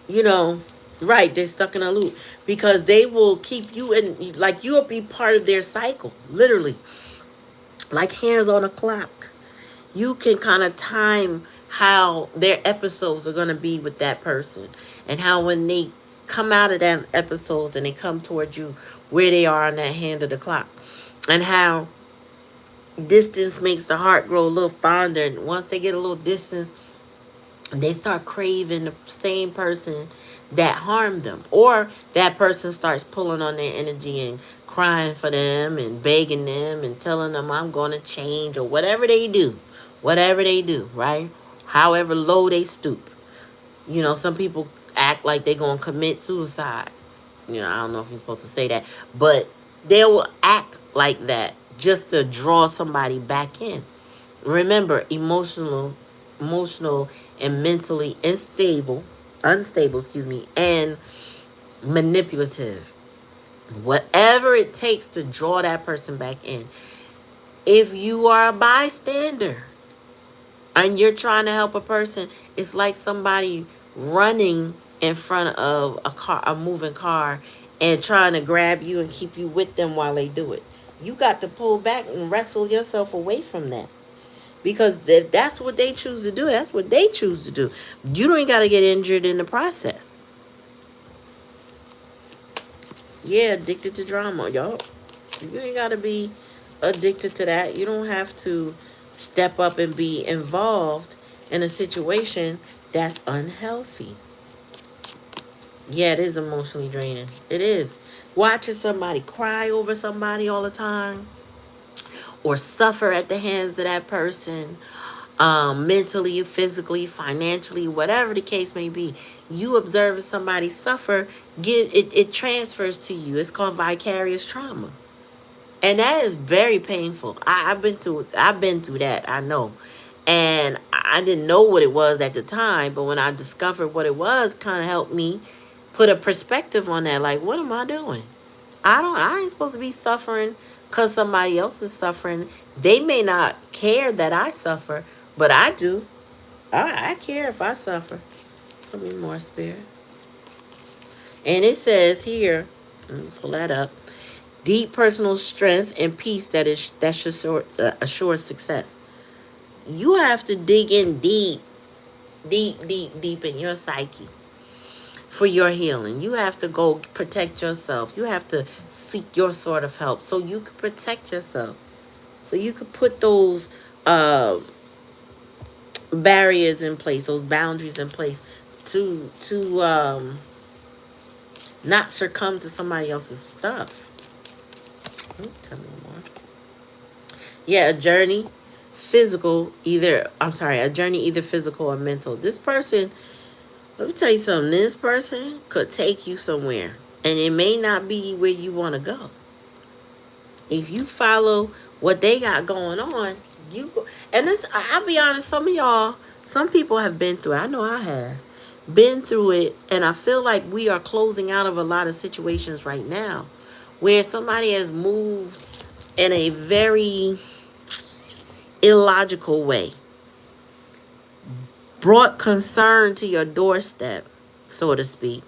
right, they're stuck in a loop, because they will keep you in, like, you'll be part of their cycle, literally, like hands on a clock. You can kind of time how their episodes are going to be with that person, and how when they come out of that episodes and they come towards you, where they are on that hand of the clock, and how distance makes the heart grow a little fonder. And once they get a little distance, they start craving the same person that harmed them, or that person starts pulling on their energy and crying for them and begging them and telling them, I'm going to change, or whatever they do, right? However low they stoop. Some people act like they're going to commit suicide. I don't know if you're supposed to say that, but they will act like that just to draw somebody back in. Remember, emotional and mentally unstable, and manipulative. Whatever it takes to draw that person back in. If you are a bystander and you're trying to help a person, it's like somebody running in front of a moving car, and trying to grab you and keep you with them while they do it. You got to pull back and wrestle yourself away from that. Because if that's what they choose to do, that's what they choose to do. You don't got to get injured in the process. Yeah, addicted to drama, y'all. You ain't got to be addicted to that. You don't have to step up and be involved in a situation that's unhealthy. Yeah, it is emotionally draining. It is. Watching somebody cry over somebody all the time, or suffer at the hands of that person, mentally, physically, financially, whatever the case may be. You observing somebody suffer, it transfers to you. It's called vicarious trauma. And that is very painful. I've been through that, I know. And I didn't know what it was at the time, but when I discovered what it was, kind of helped me put a perspective on that. Like, what am I doing? I ain't supposed to be suffering because somebody else is suffering. They may not care that I suffer, but I do. I care if I suffer. Tell me more, Spirit. And it says here, let me pull that up. Deep personal strength and peace that should assure success. You have to dig in deep in your psyche for your healing. You have to go protect yourself. You have to seek your sort of help so you can protect yourself. So you can put those barriers in place, those boundaries in place to not succumb to somebody else's stuff. Tell me more. Yeah, a journey physical, a journey either physical or mental. This person, let me tell you something, this person could take you somewhere, and it may not be where you want to go. If you follow what they got going on, you go. And this, I'll be honest, some of y'all, some people have been through it. I know I have been through it, and I feel like we are closing out of a lot of situations right now where somebody has moved in a very illogical way, brought concern to your doorstep, so to speak.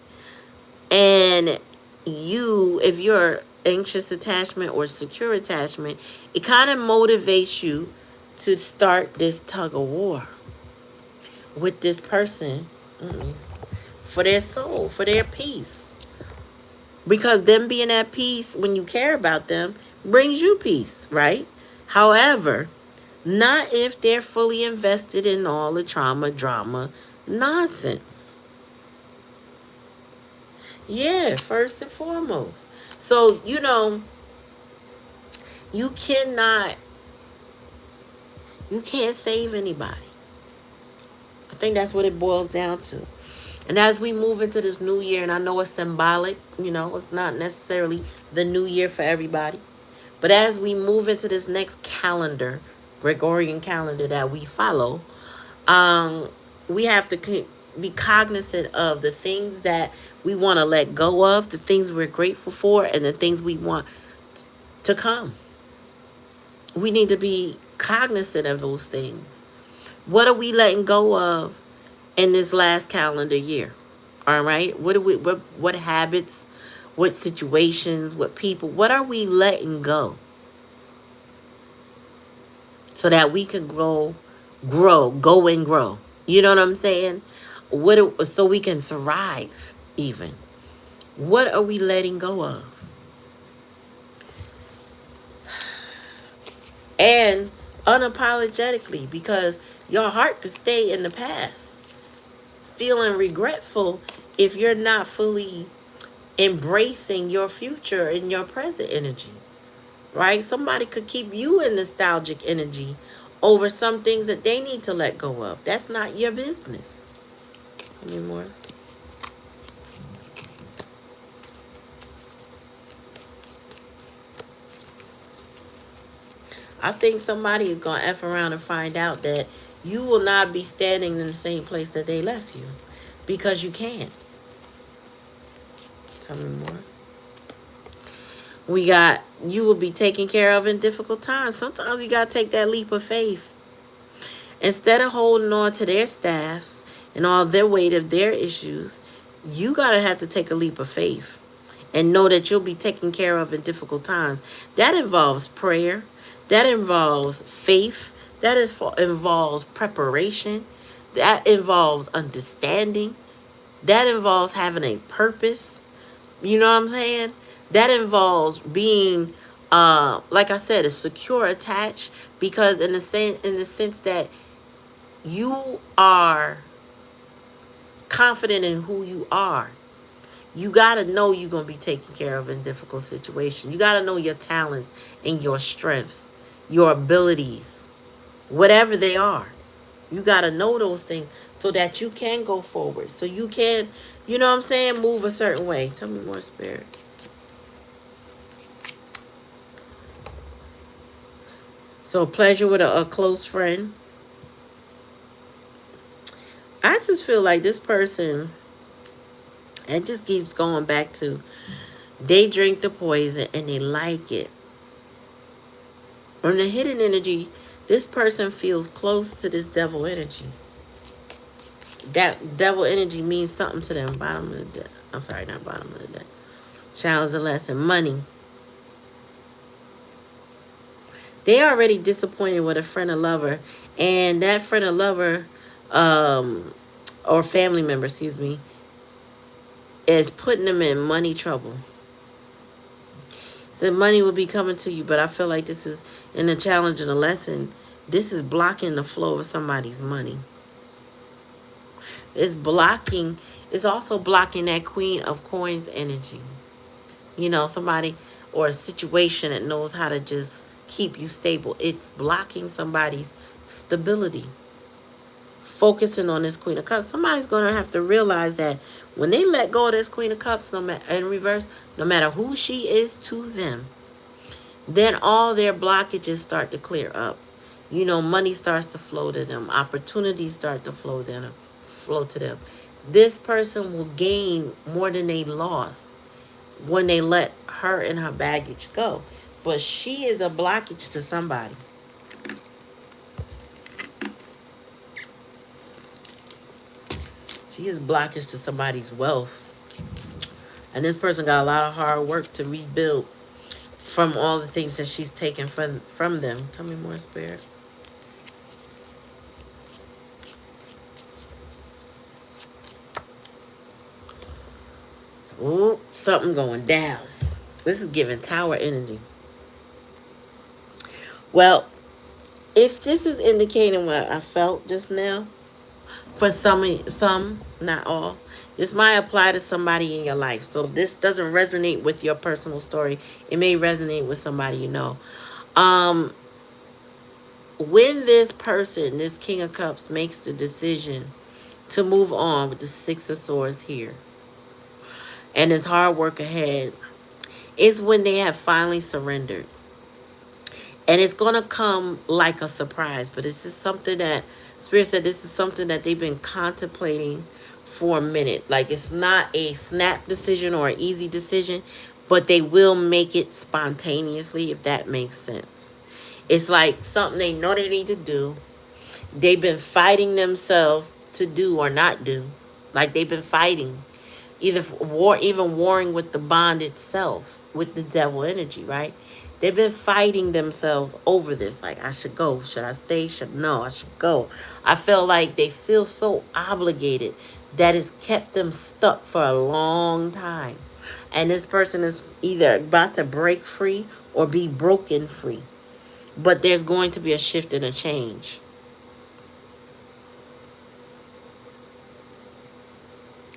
And you, if you're anxious attachment or secure attachment, it kind of motivates you to start this tug of war with this person for their soul, for their peace. Because them being at peace when you care about them brings you peace, right? However, not if they're fully invested in all the trauma, drama, nonsense. Yeah, first and foremost. So, you can't save anybody. I think that's what it boils down to. And as we move into this new year, and I know it's symbolic, it's not necessarily the new year for everybody. But as we move into this next calendar, Gregorian calendar that we follow, we have to be cognizant of the things that we want to let go of, the things we're grateful for, and the things we want to come. We need to be cognizant of those things. What are we letting go of in this last calendar year? All right. What habits, what situations, what people, what are we letting go so that we can go and grow? You know what I'm saying? So we can thrive even. What are we letting go of? And unapologetically, because your heart could stay in the past, feeling regretful if you're not fully embracing your future and your present energy, right? Somebody could keep you in nostalgic energy over some things that they need to let go of. That's not your business. Any more? I think somebody is going to F around and find out that you will not be standing in the same place that they left you because you can't. Tell me more. We got, you will be taken care of in difficult times. Sometimes you got to take that leap of faith. Instead of holding on to their staffs and all their weight of their issues, you got to have to take a leap of faith and know that you'll be taken care of in difficult times. That involves prayer. That involves faith. That involves preparation. That involves understanding. That involves having a purpose. You know what I'm saying? That involves being, like I said, a secure attached, because in the sense that you are confident in who you are. You got to know you're going to be taken care of in difficult situations. You got to know your talents and your strengths, your abilities, whatever they are. You got to know those things so that you can go forward. So you can, you know what I'm saying, move a certain way. Tell me more, Spirit. So pleasure with a close friend. I just feel like this person, it just keeps going back to, they drink the poison and they like it. On the hidden energy, this person feels close to this devil energy. That devil energy means something to them. Bottom of the deck. I'm sorry, not bottom of the deck. Showers of lesson. Money. They already disappointed with a friend or lover. And that friend or lover, or family member, excuse me, is putting them in money trouble. So money will be coming to you, but I feel like this is, in the challenge and the lesson, this is blocking the flow of somebody's money. It's also blocking that Queen of Coins energy. You know, somebody or a situation that knows how to just keep you stable. It's blocking somebody's stability. Focusing on this Queen of Cups. Somebody's going to have to realize that when they let go of this Queen of Cups, no matter in reverse, no matter who she is to them, then all their blockages start to clear up. You know, money starts to flow to them. Opportunities start to flow to them. This person will gain more than they lost when they let her and her baggage go. But she is a blockage to somebody. She is blockage to somebody's wealth. And this person got a lot of hard work to rebuild from all the things that she's taken from them. Tell me more, Spirit. Ooh, something going down. This is giving tower energy. Well, if this is indicating what I felt just now, for some, not all, this might apply to somebody in your life. So this doesn't resonate with your personal story. It may resonate with somebody you know. When this person, this King of Cups, makes the decision to move on with the Six of Swords here, and his hard work ahead, is when they have finally surrendered. And it's going to come like a surprise. But this is something that Spirit said, this is something that they've been contemplating for a minute. Like, it's not a snap decision or an easy decision, but they will make it spontaneously, if that makes sense. It's like something they know they need to do. They've been fighting themselves to do or not do. Like, they've been fighting. Even warring with the bond itself, with the devil energy, right? They've been fighting themselves over this. Like, I should go. Should I stay? No, I should go. I feel like they feel so obligated that it's kept them stuck for a long time. And this person is either about to break free or be broken free. But there's going to be a shift and a change.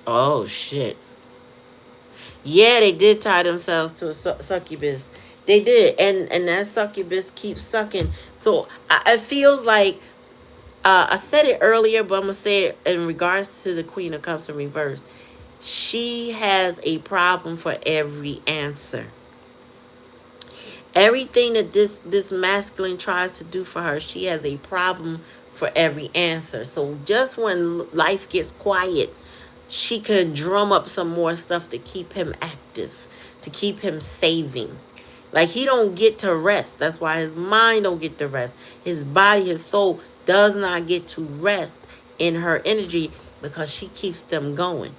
Oh, shit. Yeah, they did tie themselves to a succubus. They did. And that succubus keeps sucking. So it feels like, I said it earlier, but I'm going to say it in regards to the Queen of Cups in reverse. She has a problem for every answer. Everything that this masculine tries to do for her, she has a problem for every answer. So just when life gets quiet, she could drum up some more stuff to keep him active, to keep him saving. Like, he don't get to rest. That's why his mind don't get to rest. His body, his soul does not get to rest in her energy, because she keeps them going.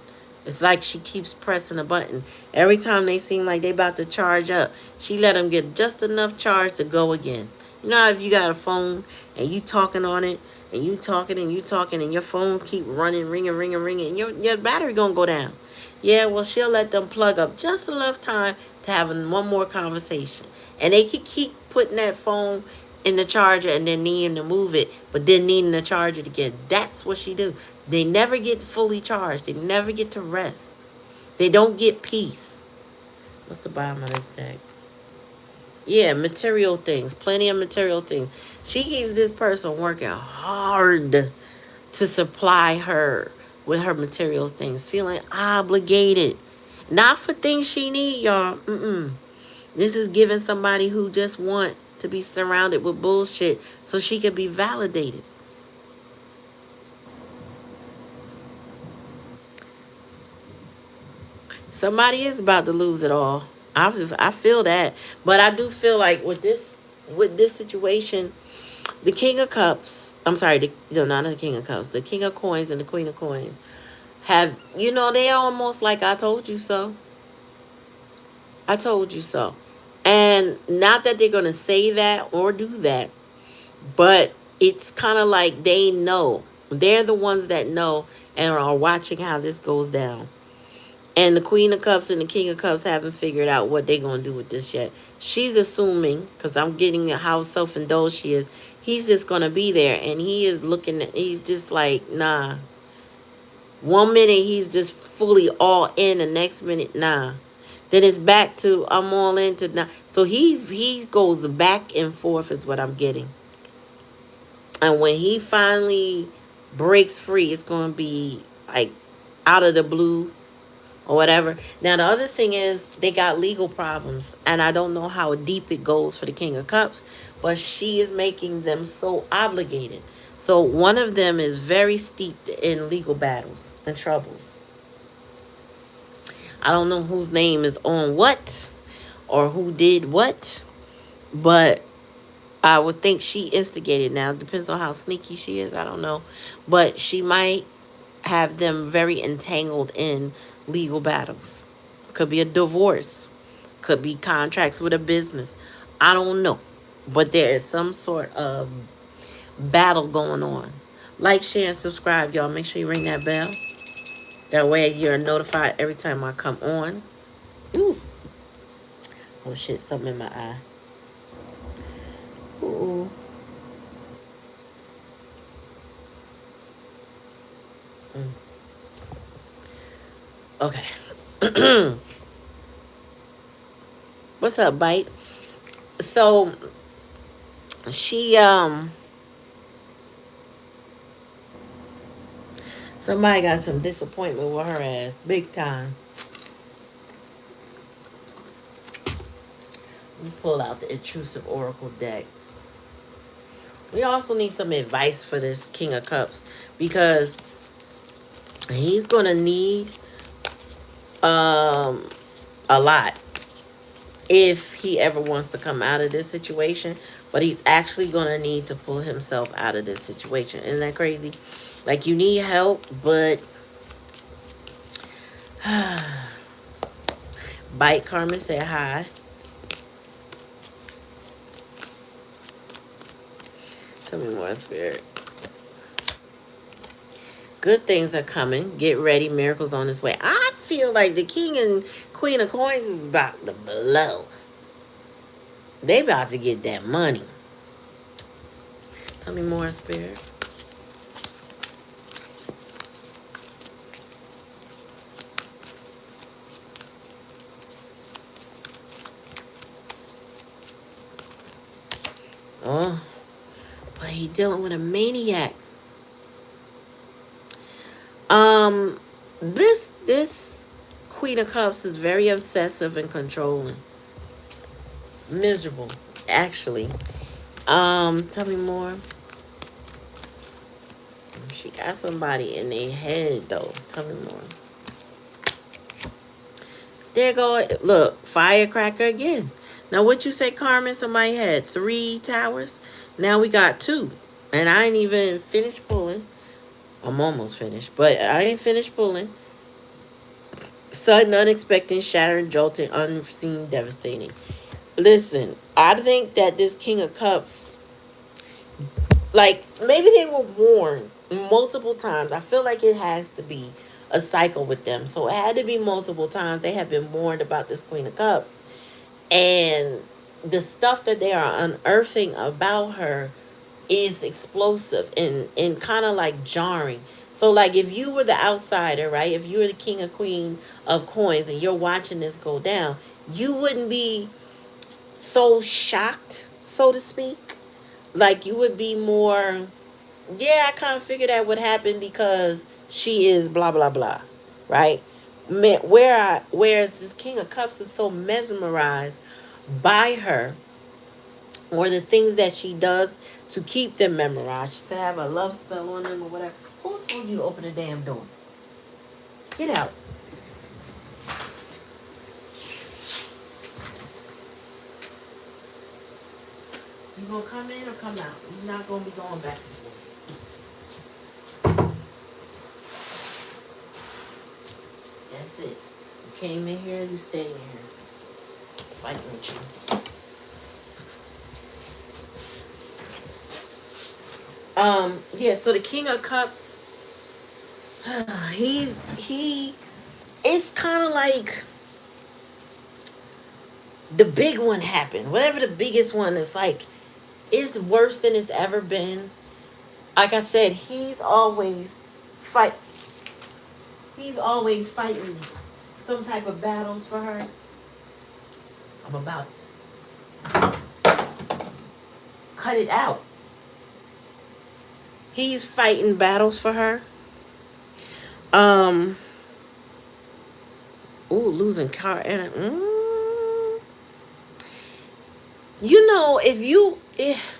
It's like she keeps pressing a button. Every time they seem like they about to charge up, she let them get just enough charge to go again. You know how if you got a phone and you talking on it, and you talking and you talking, and your phone keep running, ringing, and your battery gonna go down. Yeah, well, she'll let them plug up just enough time to have one more conversation. And they can keep putting that phone in the charger and then needing to move it, but then needing the charger to get. That's what she do. They never get fully charged. They never get to rest. They don't get peace. What's the bottom of this deck? Yeah, material things. Plenty of material things. She keeps this person working hard to supply her with her material things. Feeling obligated. Not for things she need, y'all. This is giving somebody who just want to be surrounded with bullshit so she can be validated. Somebody is about to lose it all. I feel that. But I do feel like with this situation, the King of Cups, I'm sorry, not the King of Cups, the King of Coins and the Queen of Coins have, they almost like, I told you so. I told you so. And not that they're going to say that or do that, but it's kind of like they know. They're the ones that know and are watching how this goes down. And the Queen of Cups and the King of Cups haven't figured out what they're going to do with this yet. She's assuming, because I'm getting how self-indulged she is, he's just going to be there. And he is looking at, he's just like, nah. One minute he's just fully all in, the next minute, nah. Then it's back to I'm all into now. So he goes back and forth is what I'm getting. And when he finally breaks free, it's going to be like out of the blue or whatever. Now, the other thing is they got legal problems. And I don't know how deep it goes for the King of Cups. But she is making them so obligated. So one of them is very steeped in legal battles and troubles. I don't know whose name is on what or who did what. But I would think she instigated. Now, depends on how sneaky she is. I don't know. But she might have them very entangled in legal battles. Could be a divorce. Could be contracts with a business. I don't know. But there is some sort of battle going on. Like, share, and subscribe, y'all. Make sure you ring that bell. That way you're notified every time I come on. Ooh. Oh, shit. Something in my eye. Ooh. Okay. What's up, Bite? So she somebody got some disappointment with her ass, big time. Let me pull out the intrusive oracle deck. We also need some advice for this King of Cups because he's gonna need a lot if he ever wants to come out of this situation. But he's actually gonna need to pull himself out of this situation. Isn't that crazy? Like, you need help, but Bite Carmen said hi. Tell me more, Spirit. Good things are coming. Get ready. Miracles on its way. I feel like the King and Queen of Coins is about to blow. They about to get that money. Tell me more, Spirit. Oh, but he dealing with a maniac. This Queen of Cups is very obsessive and controlling. Miserable, actually. Tell me more. She got somebody in their head, though. Tell me more. There go. Look, firecracker again. Now, what you say, Carmen? Somebody had 3 towers. Now we got 2. And I ain't even finished pulling. I'm almost finished, but I ain't finished pulling. Sudden, unexpected, shattering, jolting, unseen, devastating. Listen, I think that this King of Cups, like, maybe they were warned multiple times. I feel like it has to be a cycle with them. So it had to be multiple times they have been warned about this Queen of Cups. And the stuff that they are unearthing about her is explosive and kind of like jarring. So, like, if you were the outsider, right? If you were the King or Queen of Coins and you're watching this go down, you wouldn't be so shocked, so to speak. Like, you would be more, yeah, I kind of figured that would happen because she is blah, blah, blah, right? Whereas this King of Cups is so mesmerized by her or the things that she does to keep them memorized. She could have a love spell on them or whatever. Who told you to open the damn door? Get out. You gonna come in or come out? You're not gonna be going back and forth. That's it. You came in here, you stay in here. Fighting with you. Yeah, so the King of Cups, he it's kind of like the big one happened. Whatever the biggest one is, like, it's worse than it's ever been. Like I said, he's always fighting some type of battles for her. I'm about cut it out. He's fighting battles for her. Um, losing car and you know, if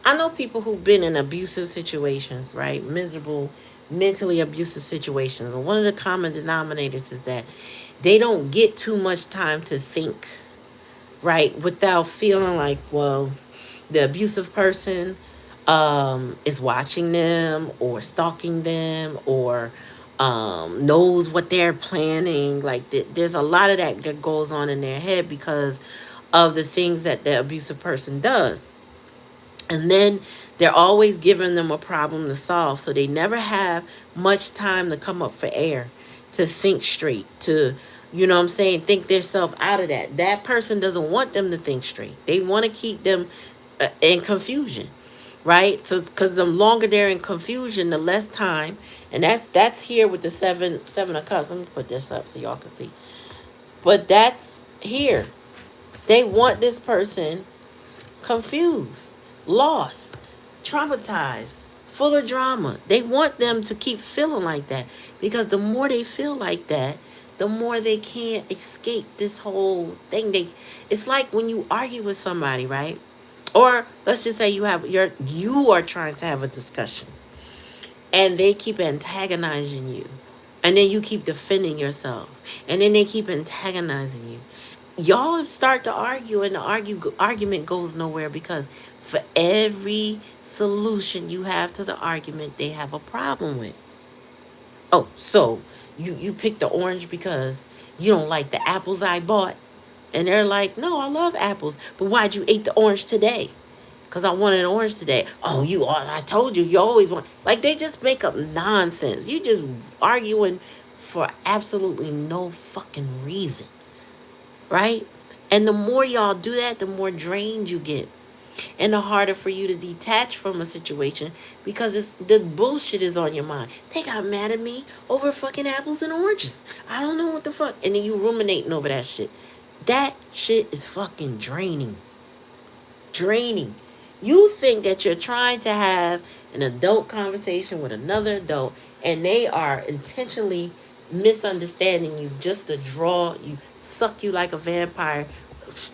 I know people who've been in abusive situations, right? Miserable, mentally abusive situations. And one of the common denominators is that they don't get too much time to think, right? Without feeling like, well, the abusive person is watching them or stalking them or knows what they're planning. Like there's a lot of that goes on in their head because of the things that the abusive person does. And then they're always giving them a problem to solve. So they never have much time to come up for air, to think straight, to, you know what I'm saying, think themselves out of that. That person doesn't want them to think straight. They want to keep them in confusion, right? So because the longer they're in confusion, the less time. And that's here with the seven of cups. Let me put this up so y'all can see. But that's here. They want this person confused, lost, traumatized, full of drama. They want them to keep feeling like that because the more they feel like that, the more they can't escape this whole thing. It's like when you argue with somebody, right? Or let's just say you are trying to have a discussion and they keep antagonizing you. And then you keep defending yourself. And then they keep antagonizing you. Y'all start to argue and the argument goes nowhere because for every solution you have to the argument, they have a problem with. Oh, so you picked the orange because you don't like the apples I bought. And they're like, no, I love apples. But why'd you eat the orange today? Because I wanted an orange today. Oh, I told you always want. Like, they just make up nonsense. You just arguing for absolutely no fucking reason. Right? And the more y'all do that, the more drained you get. And the harder for you to detach from a situation because the bullshit is on your mind. They got mad at me over fucking apples and oranges. I don't know what the fuck. And then you ruminating over that shit. That shit is fucking draining. Draining. You think that you're trying to have an adult conversation with another adult and they are intentionally misunderstanding you just to draw you, suck you like a vampire,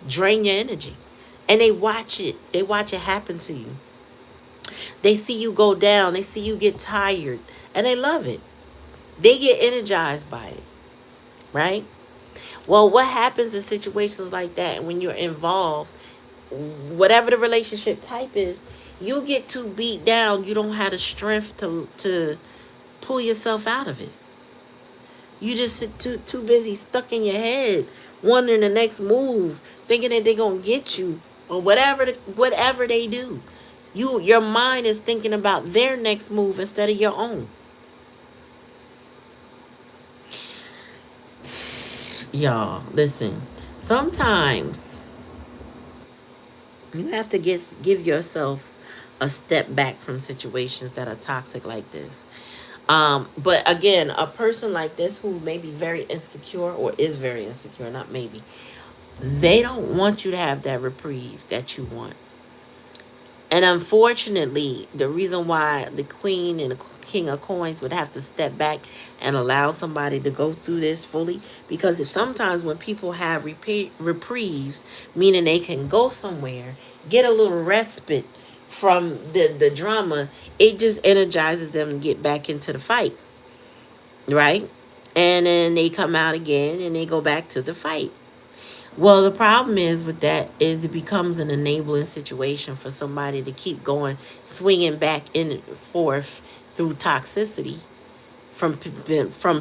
drain your energy. And they watch it. They watch it happen to you. They see you go down. They see you get tired. And they love it. They get energized by it. Right? Well, what happens in situations like that when you're involved, whatever the relationship type is, you get too beat down. You don't have the strength to pull yourself out of it. You just sit too busy stuck in your head, wondering the next move, thinking that they're gonna get you or whatever they do. Your mind is thinking about their next move instead of your own. Y'all, listen. Sometimes you have to give yourself a step back from situations that are toxic like this. But again, a person like this who may be very insecure or is very insecure, not maybe, they don't want you to have that reprieve that you want. And unfortunately, the reason why the queen and the king of coins would have to step back and allow somebody to go through this fully, because if sometimes when people have reprieves, meaning they can go somewhere, get a little respite from the drama, it just energizes them to get back into the fight, right? And then they come out again and they go back to the fight. Well, the problem is with that is it becomes an enabling situation for somebody to keep going, swinging back and forth through toxicity, from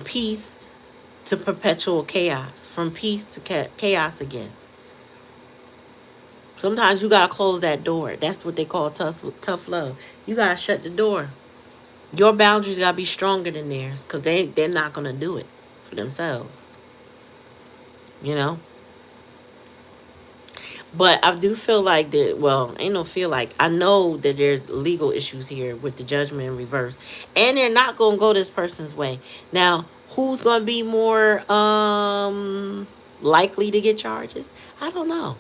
peace to perpetual chaos, from peace to chaos again. Sometimes you gotta close that door. That's what they call tough love. You gotta shut the door. Your boundaries gotta be stronger than theirs because they're not gonna do it for themselves. You know. But I do feel like that, well, ain't no feel like. I know that there's legal issues here with the judgment in reverse. And they're not going to go this person's way. Now, who's going to be more likely to get charges? I don't know.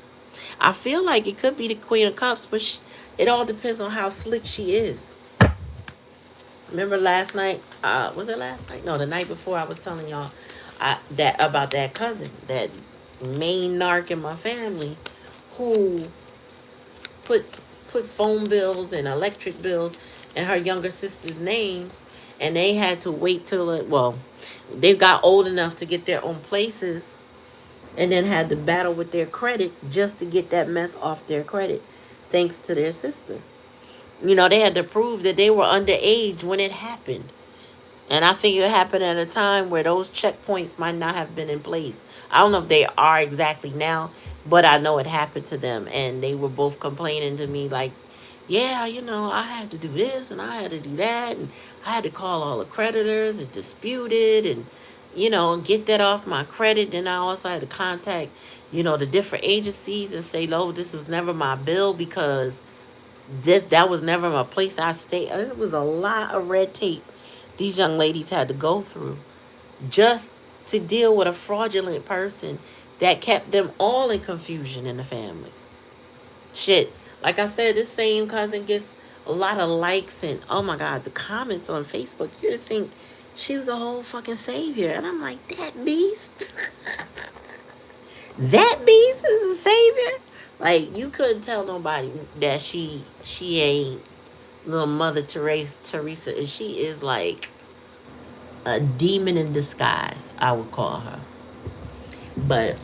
I feel like it could be the Queen of Cups, but it all depends on how slick she is. Remember last night? Was it last night? No, the night before. I was telling y'all that about that cousin, that main narc in my family, who put put phone bills and electric bills in her younger sister's names, and they had to wait till they got old enough to get their own places, and then had to battle with their credit just to get that mess off their credit, thanks to their sister. They had to prove that they were underage when it happened. And I think it happened at a time where those checkpoints might not have been in place. I don't know if they are exactly now, but I know it happened to them. And they were both complaining to me like, yeah, I had to do this and I had to do that. And I had to call all the creditors and dispute it and, get that off my credit. And I also had to contact, the different agencies and say, no, this was never my bill because that was never my place I stayed. It was a lot of red tape these young ladies had to go through just to deal with a fraudulent person that kept them all in confusion in the family. Shit. Like I said, this same cousin gets a lot of likes and, oh my God, the comments on Facebook. You'd think she was a whole fucking savior. And I'm like, that beast? That beast is a savior? Like, you couldn't tell nobody that she ain't little Mother Teresa. And she is like a demon in disguise, I would call her. But,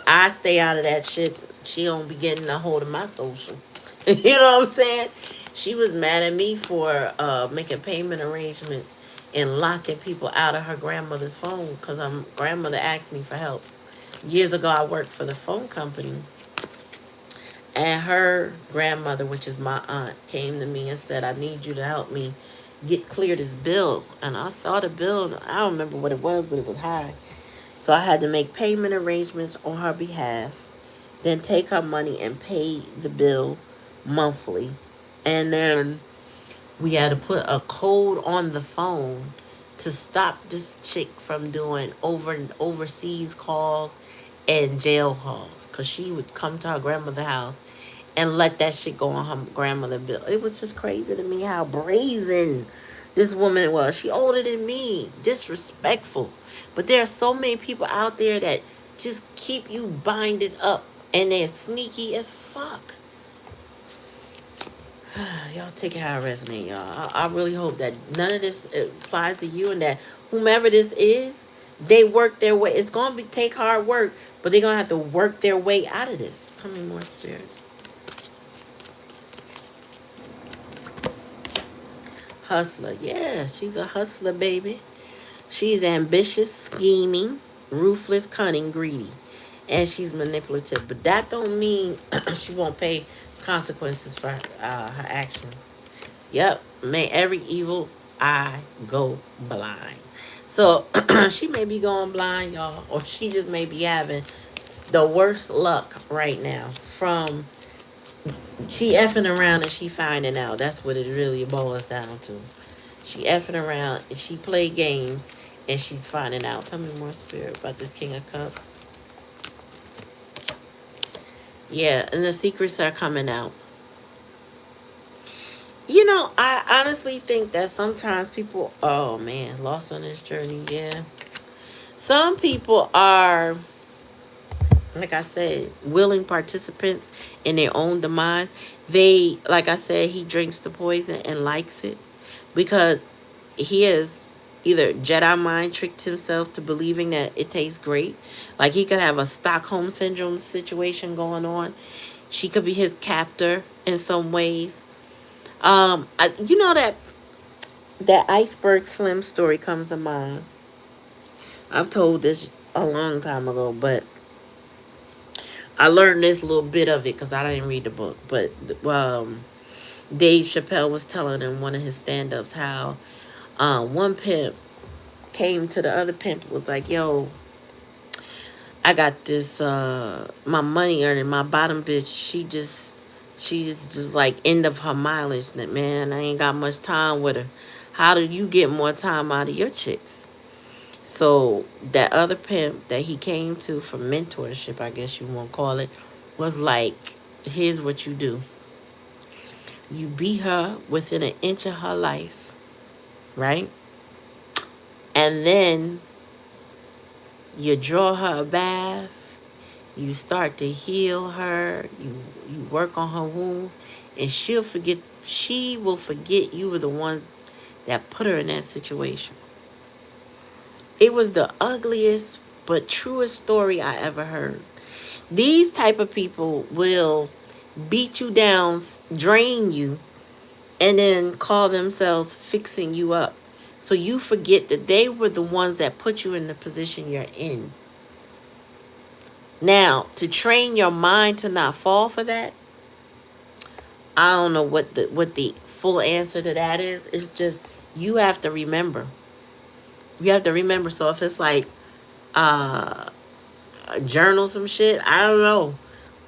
I stay out of that shit. She don't be getting a hold of my social. You know what I'm saying? She was mad at me for making payment arrangements and locking people out of her grandmother's phone because her grandmother asked me for help. Years ago, I worked for the phone company. And her grandmother, which is my aunt, came to me and said, I need you to help me get clear this bill. And I saw the bill. And I don't remember what it was, but it was high. So I had to make payment arrangements on her behalf, then take her money and pay the bill monthly. And then we had to put a code on the phone to stop this chick from doing overseas calls and jail calls, because she would come to her grandmother's house and let that shit go on her grandmother bill. It was just crazy to me how brazen this woman was. She older than me. Disrespectful. But there are so many people out there that just keep you binded up, and they're sneaky as fuck. Y'all take it how it resonates, y'all. I really hope that none of this applies to you, and that whomever this is, they work their way. It's going to take hard work, but they're going to have to work their way out of this. Tell me more, Spirit. Hustler. Yeah, she's a hustler, baby. She's ambitious, scheming, ruthless, cunning, greedy. And she's manipulative. But that don't mean she won't pay consequences for her actions. Yep. May every evil eye go blind. So she may be going blind, y'all. Or she just may be having the worst luck right now from she effing around and she finding out. That's what it really boils down to. She effing around and she play games and she's finding out. Tell me more, Spirit, about this King of Cups. Yeah, and the secrets are coming out. I honestly think that sometimes people, oh man, lost on this journey, yeah. Some people are, like I said, willing participants in their own demise. They, like I said, he drinks the poison and likes it because he has either Jedi mind tricked himself to believing that it tastes great. Like he could have a Stockholm Syndrome situation going on. She could be his captor in some ways. That Iceberg Slim story comes to mind. I've told this a long time ago, but I learned this little bit of it because I didn't read the book. But Dave Chappelle was telling in one of his stand-ups how one pimp came to the other pimp and was like, yo, I got this, my money earning, my bottom bitch, she's just like end of her mileage. That man, I ain't got much time with her. How do you get more time out of your chicks? So that other pimp that he came to for mentorship, I guess you won't call it, was like, here's what you do. You beat her within an inch of her life, right? And then you draw her a bath. You start to heal her. You work on her wounds, and she will forget you were the one that put her in that situation. It was the ugliest but truest story I ever heard. These type of people will beat you down, drain you, and then call themselves fixing you up. So you forget that they were the ones that put you in the position you're in. Now, to train your mind to not fall for that, I don't know what the full answer to that is. It's just you have to remember. You have to remember. So if it's like uh journal some shit, I don't know.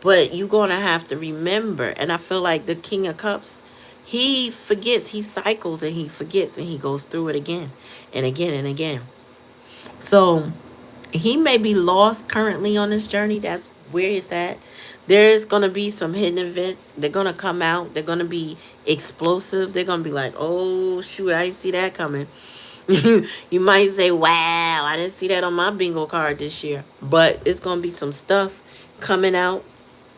But you're gonna have to remember. And I feel like the King of Cups, he forgets, he cycles and he forgets and he goes through it again and again and again. So he may be lost currently on this journey. That's where it's at. There's going to be some hidden events. They're going to come out. They're going to be explosive. They're going to be like, oh, shoot, I didn't see that coming. You might say, wow, I didn't see that on my bingo card this year. But it's going to be some stuff coming out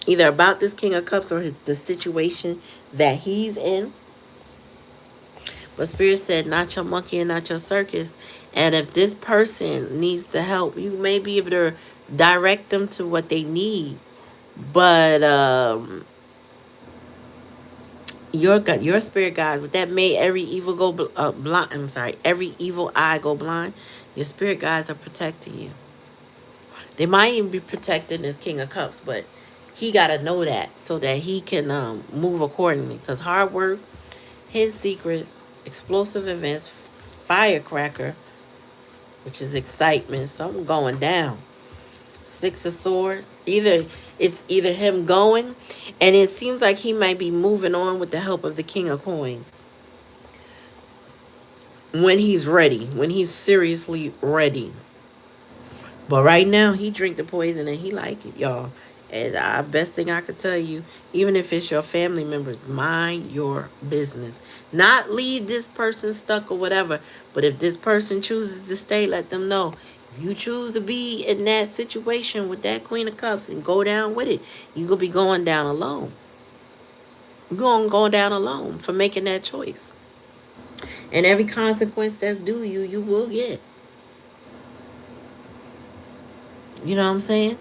either about this King of Cups or the situation that he's in. But Spirit said, not your monkey and not your circus. And if this person needs the help, you may be able to direct them to what they need. But your spirit guides, with that made every evil go blind. I'm sorry, every evil eye go blind. Your spirit guides are protecting you. They might even be protecting this King of Cups, but he got to know that so that he can move accordingly. Because hard work, hidden secrets, explosive events, firecracker, which is excitement, something going down. Six of Swords. It's either him going, and it seems like he might be moving on with the help of the King of Coins. When he's ready, when he's seriously ready. But right now, he drink the poison and he like it, y'all. And the best thing I could tell you, even if it's your family members, mind your business. Not leave this person stuck or whatever. But if this person chooses to stay, let them know. If you choose to be in that situation with that Queen of Cups and go down with it, you're going to be going down alone. You're going to go down alone for making that choice. And every consequence that's due you, you will get. You know what I'm saying?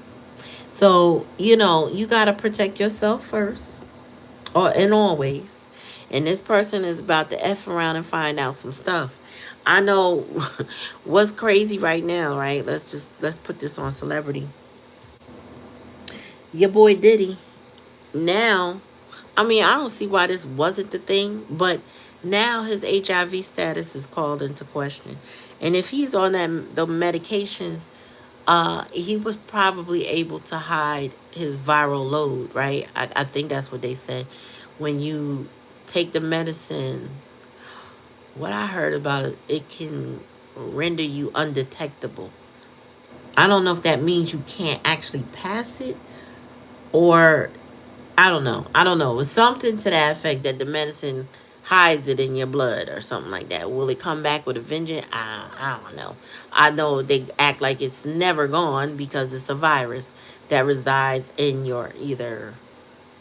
So, you got to protect yourself first, or and always. And this person is about to F around and find out some stuff. I know what's crazy right now, right? Let's put this on celebrity. Your boy Diddy. Now, I mean, I don't see why this wasn't the thing, but now his HIV status is called into question. And if he's on the medications, he was probably able to hide his viral load, right? I think that's what they said. When you take the medicine, what I heard about it, it can render you undetectable. I don't know if that means you can't actually pass it, or I don't know. I don't know. It's something to that effect that the medicine hides it in your blood or something like that. Will it come back with a vengeance? I don't know. I know they act like it's never gone because it's a virus that resides in your either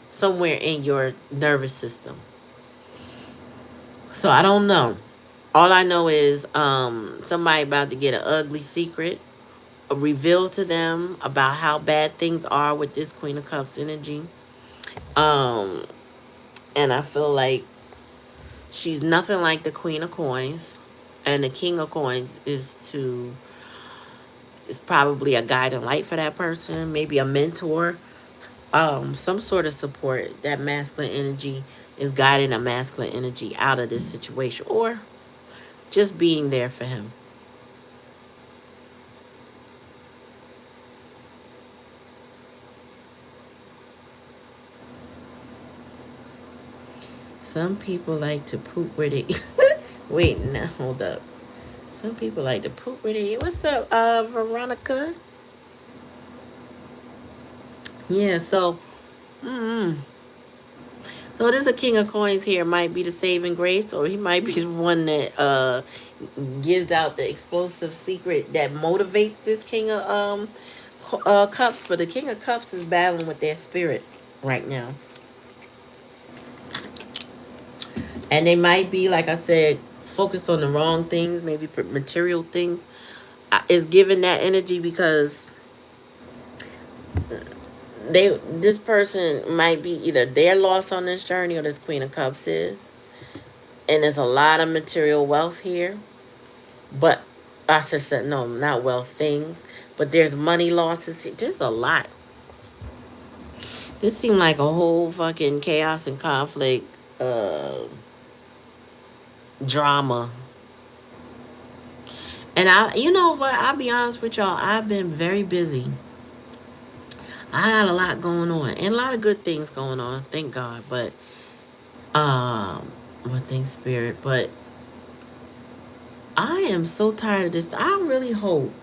somewhere in your nervous system. So I don't know. All I know is somebody about to get an ugly secret revealed to them about how bad things are with this Queen of Cups energy. Um, and I feel like she's nothing like the Queen of Coins, and the King of Coins is probably a guiding light for that person, maybe a mentor, some sort of support. That masculine energy is guiding a masculine energy out of this situation, or just being there for him. Some people like to poop where they wait, now hold up. Some people like to poop with it. What's up, Veronica? Yeah, so, mm, so it is a king of coins here. Might be the saving grace, or he might be the one that gives out the explosive secret that motivates this king of cups. But the king of cups is battling with their spirit right now, and they might be, like I said, focused on the wrong things, maybe material things. Is given that energy because this person might be either their loss on this journey or this queen of cups is, and there's a lot of material wealth here, but I should say no, not wealth things, but there's money losses here. There's a lot. This seemed like a whole fucking chaos and conflict drama. And you know what, I'll be honest with y'all, I've been very busy. I got a lot going on and a lot of good things going on, thank God. But one thing spirit, but I am so tired of this. I really hope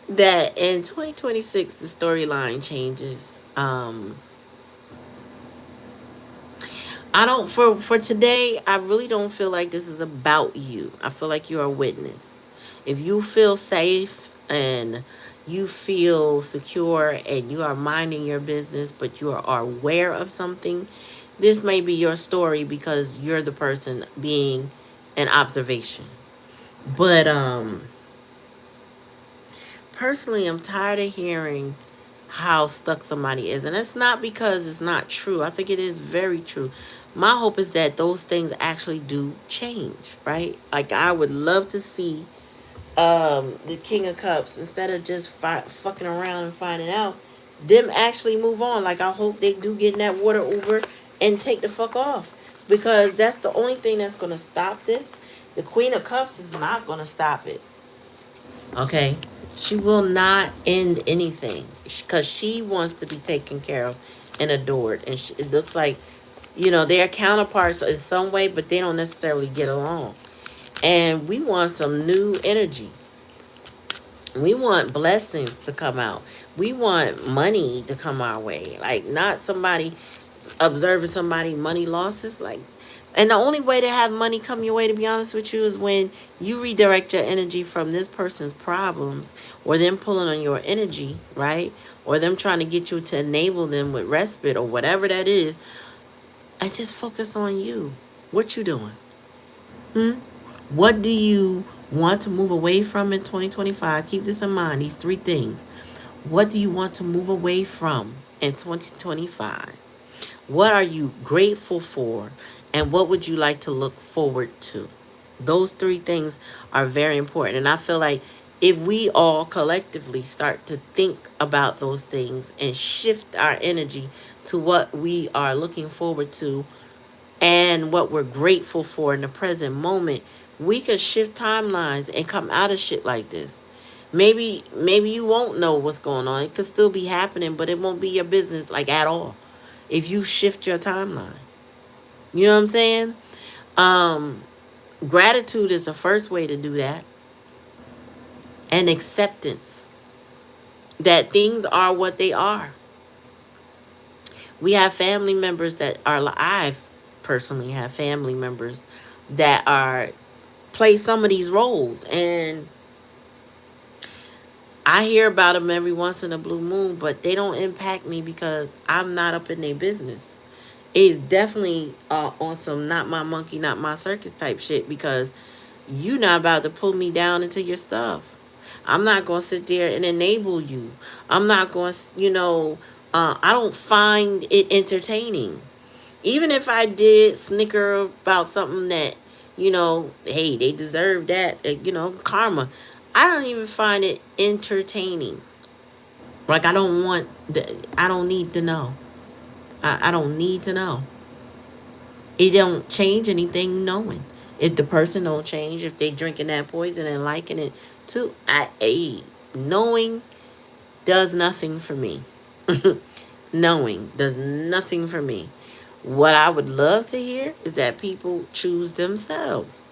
that in 2026 the storyline changes. I don't for today, I really don't feel like this is about you. I feel like you're a witness. If you feel safe and you feel secure and you are minding your business but you are aware of something, this may be your story because you're the person being an observation. But personally, I'm tired of hearing how stuck somebody is. And it's not because it's not true. I think it is very true. My hope is that those things actually do change, right? Like, I would love to see the King of Cups, instead of just fucking around and finding out, them actually move on. Like, I hope they do get in that water Uber and take the fuck off. Because that's the only thing that's going to stop this. The Queen of Cups is not going to stop it. Okay? She will not end anything because she wants to be taken care of and adored. And it looks like, they're counterparts in some way, but they don't necessarily get along. And we want some new energy. We want blessings to come out. We want money to come our way. Like, not somebody observing somebody money losses. Like, and the only way to have money come your way, to be honest with you, is when you redirect your energy from this person's problems or them pulling on your energy, right? Or them trying to get you to enable them with respite or whatever that is, and just focus on you. What you doing? What do you want to move away from in 2025? Keep this in mind, these three things. What do you want to move away from in 2025? What are you grateful for? And what would you like to look forward to? Those three things are very important. And I feel like if we all collectively start to think about those things and shift our energy to what we are looking forward to and what we're grateful for in the present moment, we could shift timelines and come out of shit like this. Maybe you won't know what's going on. It could still be happening, but it won't be your business, like, at all, if you shift your timeline. You know what I'm saying? Um, Gratitude is the first way to do that. And acceptance that things are what they are. We have family members that are, I personally have family members that are play some of these roles, and I hear about them every once in a blue moon, but they don't impact me because I'm not up in their business. It's definitely on some not my monkey, not my circus type shit, because you not about to pull me down into your stuff. I'm not going to sit there and enable you. I'm not going to, I don't find it entertaining. Even if I did snicker about something that, hey, they deserve that, karma. I don't even find it entertaining. Like, I don't need to know. I don't need to know. It don't change anything knowing. If the person don't change, if they drinking that poison and liking it too, knowing does nothing for me. Knowing does nothing for me. What I would love to hear is that people choose themselves.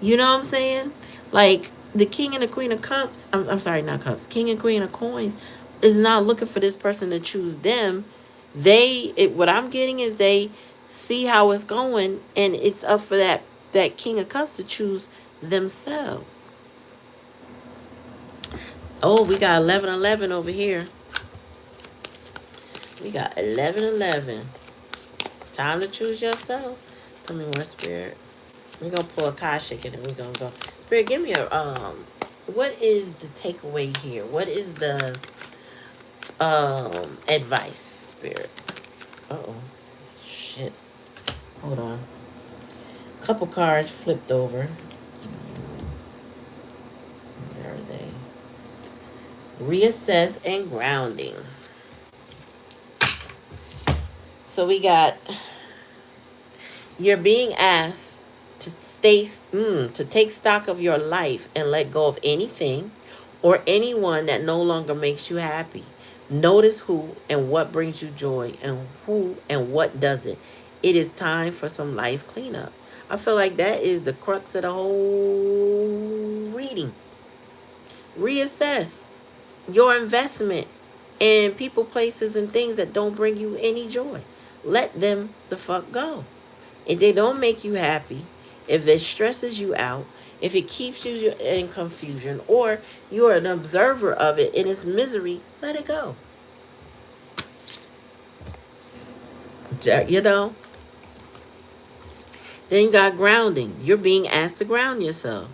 You know what I'm saying? Like the king and the queen of cups, I'm sorry, not cups, king and queen of coins is not looking for this person to choose them. What I'm getting is they see how it's going, and it's up for that king of cups to choose themselves. Oh, we got 1111 over here. We got 1111. Time to choose yourself. Tell me more, spirit. We're gonna pull a Akashic and then we're gonna go. Spirit, give me a what is the takeaway here? What is the advice, spirit? Uh-oh. Shit. Hold on. Couple cards flipped over. Where are they? Reassess and grounding. So we got, you're being asked to to take stock of your life and let go of anything or anyone that no longer makes you happy. Notice who and what brings you joy and who and what doesn't. It is time for some life cleanup. I feel like that is the crux of the whole reading. Reassess your investment in people, places, and things that don't bring you any joy. Let them the fuck go. If they don't make you happy, if it stresses you out, if it keeps you in confusion, or you're an observer of it in its misery, let it go. You know? Then you got grounding. You're being asked to ground yourself.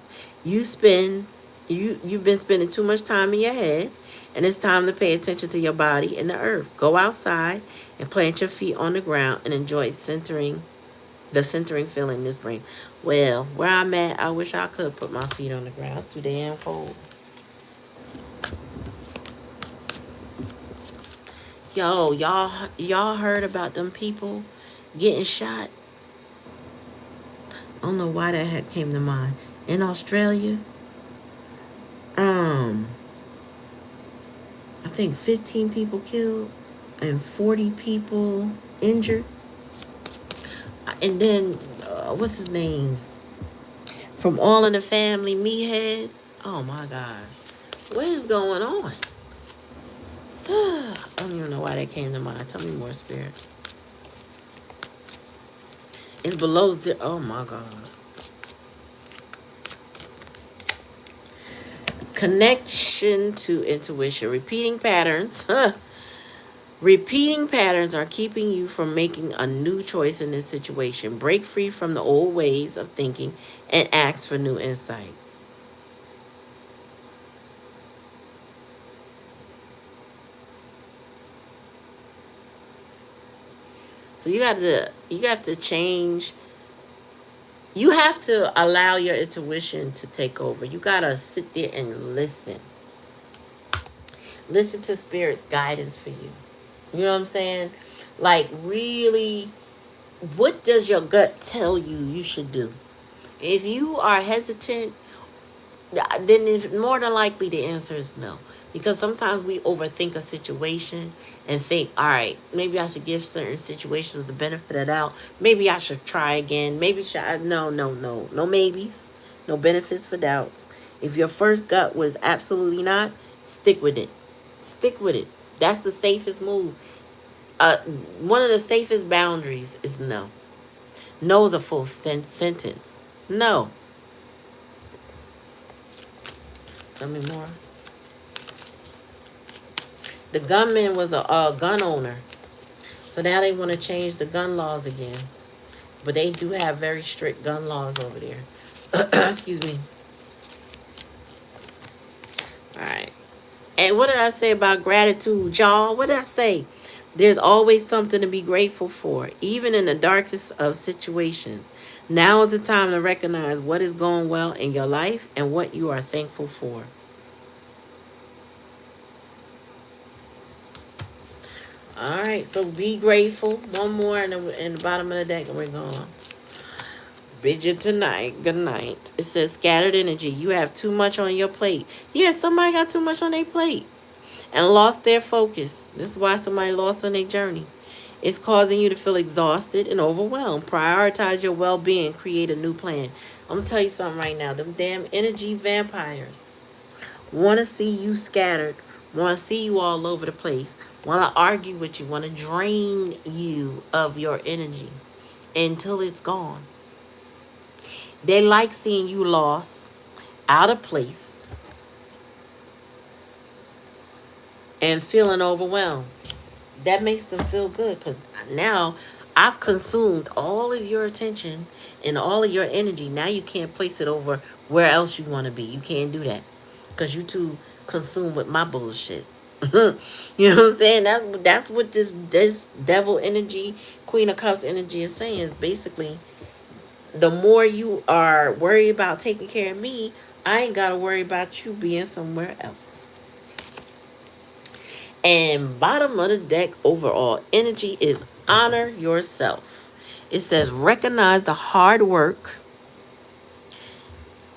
You've been spending too much time in your head, and it's time to pay attention to your body and the earth. Go outside and plant your feet on the ground and enjoy the centering feeling this brings. Well, where I'm at, I wish I could put my feet on the ground. It's too damn cold. Yo, y'all heard about them people getting shot? I don't know why that had came to mind. In Australia, I think 15 people killed and 40 people injured. And then, what's his name? From All in the Family, Meathead. Oh my gosh. What is going on? I don't even know why that came to mind. Tell me more, spirit. It's below zero. Oh my God. Connection to intuition. Repeating patterns. Repeating patterns are keeping you from making a new choice in this situation. Break free from the old ways of thinking and ask for new insight. So you have to change. You have to allow your intuition to take over. You got to sit there and listen. Listen to Spirit's guidance for you. You know what I'm saying? Like, really, what does your gut tell you should do? If you are hesitant, then more than likely the answer is no. Because sometimes we overthink a situation and think, all right, maybe I should give certain situations the benefit of the doubt. Maybe I should try again. No maybes. No benefits for doubts. If your first gut was absolutely not, stick with it. Stick with it. That's the safest move. One of the safest boundaries is no. No is a full sentence. No. Tell me more. The gunman was a gun owner. So now they want to change the gun laws again. But they do have very strict gun laws over there. Excuse me. All right. And what did I say about gratitude, y'all? What did I say? There's always something to be grateful for, even in the darkest of situations. Now is the time to recognize what is going well in your life and what you are thankful for. All right, so be grateful. One more in the bottom of the deck, and we're going. Bid you tonight. Good night. It says scattered energy. You have too much on your plate. Yeah, somebody got too much on their plate and lost their focus. This is why somebody lost on their journey. It's causing you to feel exhausted and overwhelmed. Prioritize your well-being. Create a new plan. I'm gonna tell you something right now. Them damn energy vampires want to see you scattered. Want to see you all over the place. Want to argue with you. Want to drain you of your energy until it's gone. They like seeing you lost, out of place, and feeling overwhelmed. That makes them feel good because now I've consumed all of your attention and all of your energy. Now you can't place it over where else you want to be. You can't do that because you too consumed with my bullshit. You know what I'm saying? That's what this devil energy, Queen of Cups energy is saying. Is basically the more you are worried about taking care of me, I ain't got to worry about you being somewhere else. And bottom of the deck overall energy is honor yourself. It says recognize the hard work.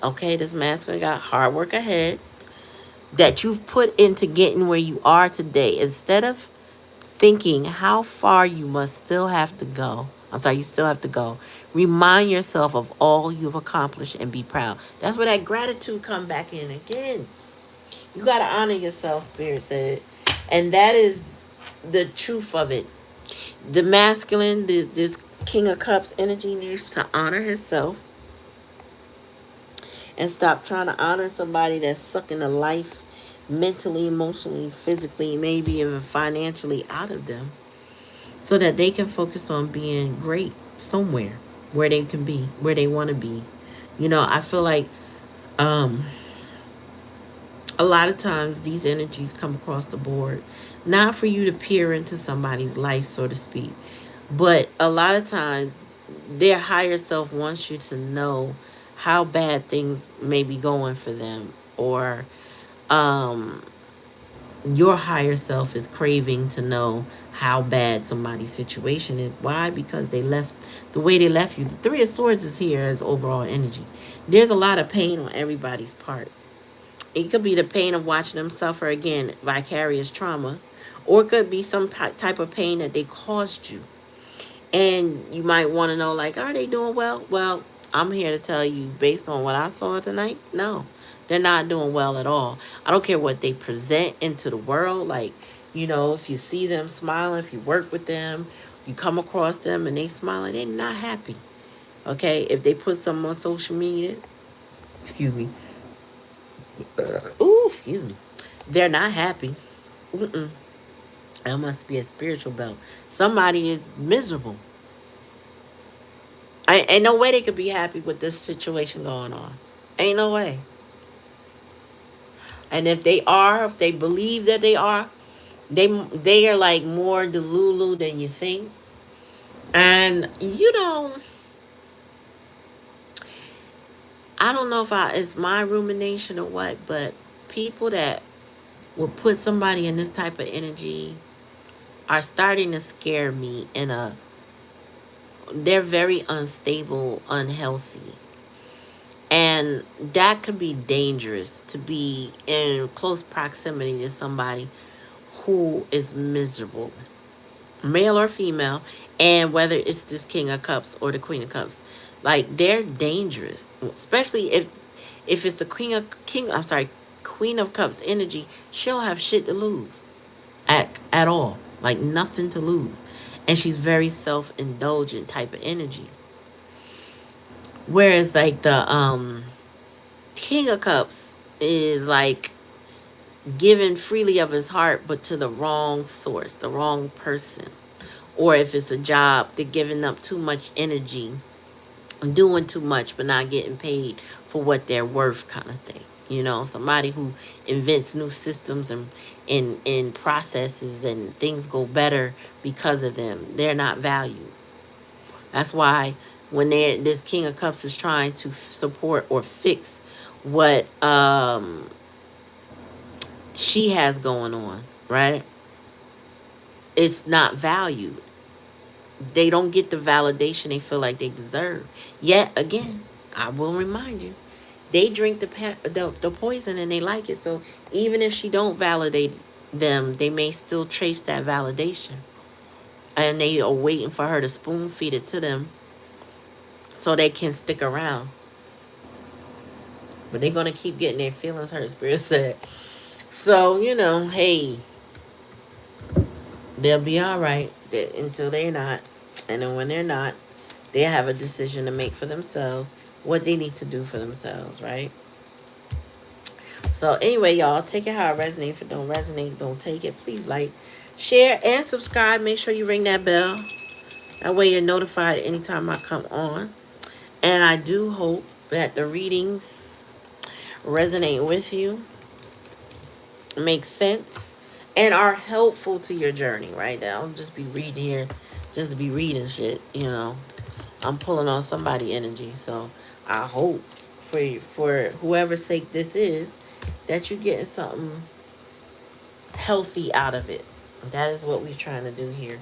Okay, this masculine got hard work ahead that you've put into getting where you are today. Instead of thinking how far you must still have to go. I'm sorry, you still have to go. Remind yourself of all you've accomplished and be proud. That's where that gratitude come back in again. You got to honor yourself, Spirit said. And that is the truth of it. The masculine, this King of Cups energy needs to honor himself and stop trying to honor somebody that's sucking the life mentally, emotionally, physically, maybe even financially out of them so that they can focus on being great somewhere where they can be, where they want to be. You know, I feel like a lot of times these energies come across the board, not for you to peer into somebody's life, so to speak, but a lot of times their higher self wants you to know how bad things may be going for them, or um, your higher self is craving to know how bad somebody's situation is. Why? Because they left the way they left you. The Three of Swords is here as overall energy. There's a lot of pain on everybody's part. It could be the pain of watching them suffer again, vicarious trauma, or it could be some type of pain that they caused you. And you might want to know, like, are they doing well? Well, I'm here to tell you, based on what I saw tonight, no, they're not doing well at all. I don't care what they present into the world. Like, you know, if you see them smiling, if you work with them, you come across them and they smiling, they're not happy. Okay? If they put something on social media, excuse me, ooh, excuse me, they're not happy. Mm-mm. That must be a spiritual belt. Somebody is miserable. Ain't no way they could be happy with this situation going on. Ain't no way. And if they are, if they believe that they are, they are like more delulu than you think. And you know, I don't know if it's my rumination or what, but people that will put somebody in this type of energy are starting to scare me in a, they're very unstable, unhealthy. And that can be dangerous to be in close proximity to somebody who is miserable, male or female, and whether it's this King of Cups or the Queen of Cups. Like, they're dangerous, especially if it's the Queen of Cups energy. She don't have shit to lose at all, like nothing to lose, and she's very self-indulgent type of energy. Whereas like the King of Cups is like giving freely of his heart, but to the wrong source, the wrong person. Or if it's a job, they're giving up too much energy, doing too much, but not getting paid for what they're worth, kind of thing. You know, somebody who invents new systems and processes and things go better because of them. They're not valued. That's why when this King of Cups is trying to support or fix what she has going on, right? It's not valued. They don't get the validation they feel like they deserve. Yet again, I will remind you, they drink the poison and they like it. So even if she don't validate them, they may still trace that validation. and they are waiting for her to spoon feed it to them so they can stick around. But they're going to keep getting their feelings hurt, Spirit said. So, you know, hey, they'll be all right until they're not. And then when they're not, they have a decision to make for themselves, what they need to do for themselves, right? So anyway, y'all, take it how it resonates. If it don't resonate, don't take it. Please like, share, and subscribe. Make sure you ring that bell. That way you're notified anytime I come on. And I do hope that the readings resonate with you, make sense, and are helpful to your journey, right? Now, I'll just be reading here just to be reading shit, you know. I'm pulling on somebody energy. So I hope for whoever's sake this is, that you're getting something healthy out of it. That is what we're trying to do here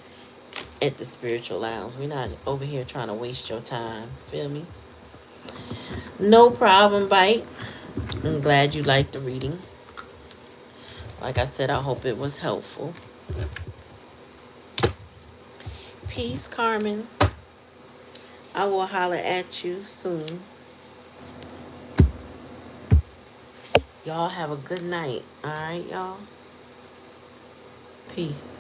at the Spiritual Lounge. We're not over here trying to waste your time. Feel me? No problem, Bite. I'm glad you liked the reading. Like I said, I hope it was helpful. Peace, Carmen. I will holler at you soon. Y'all have a good night. All right, y'all? Peace.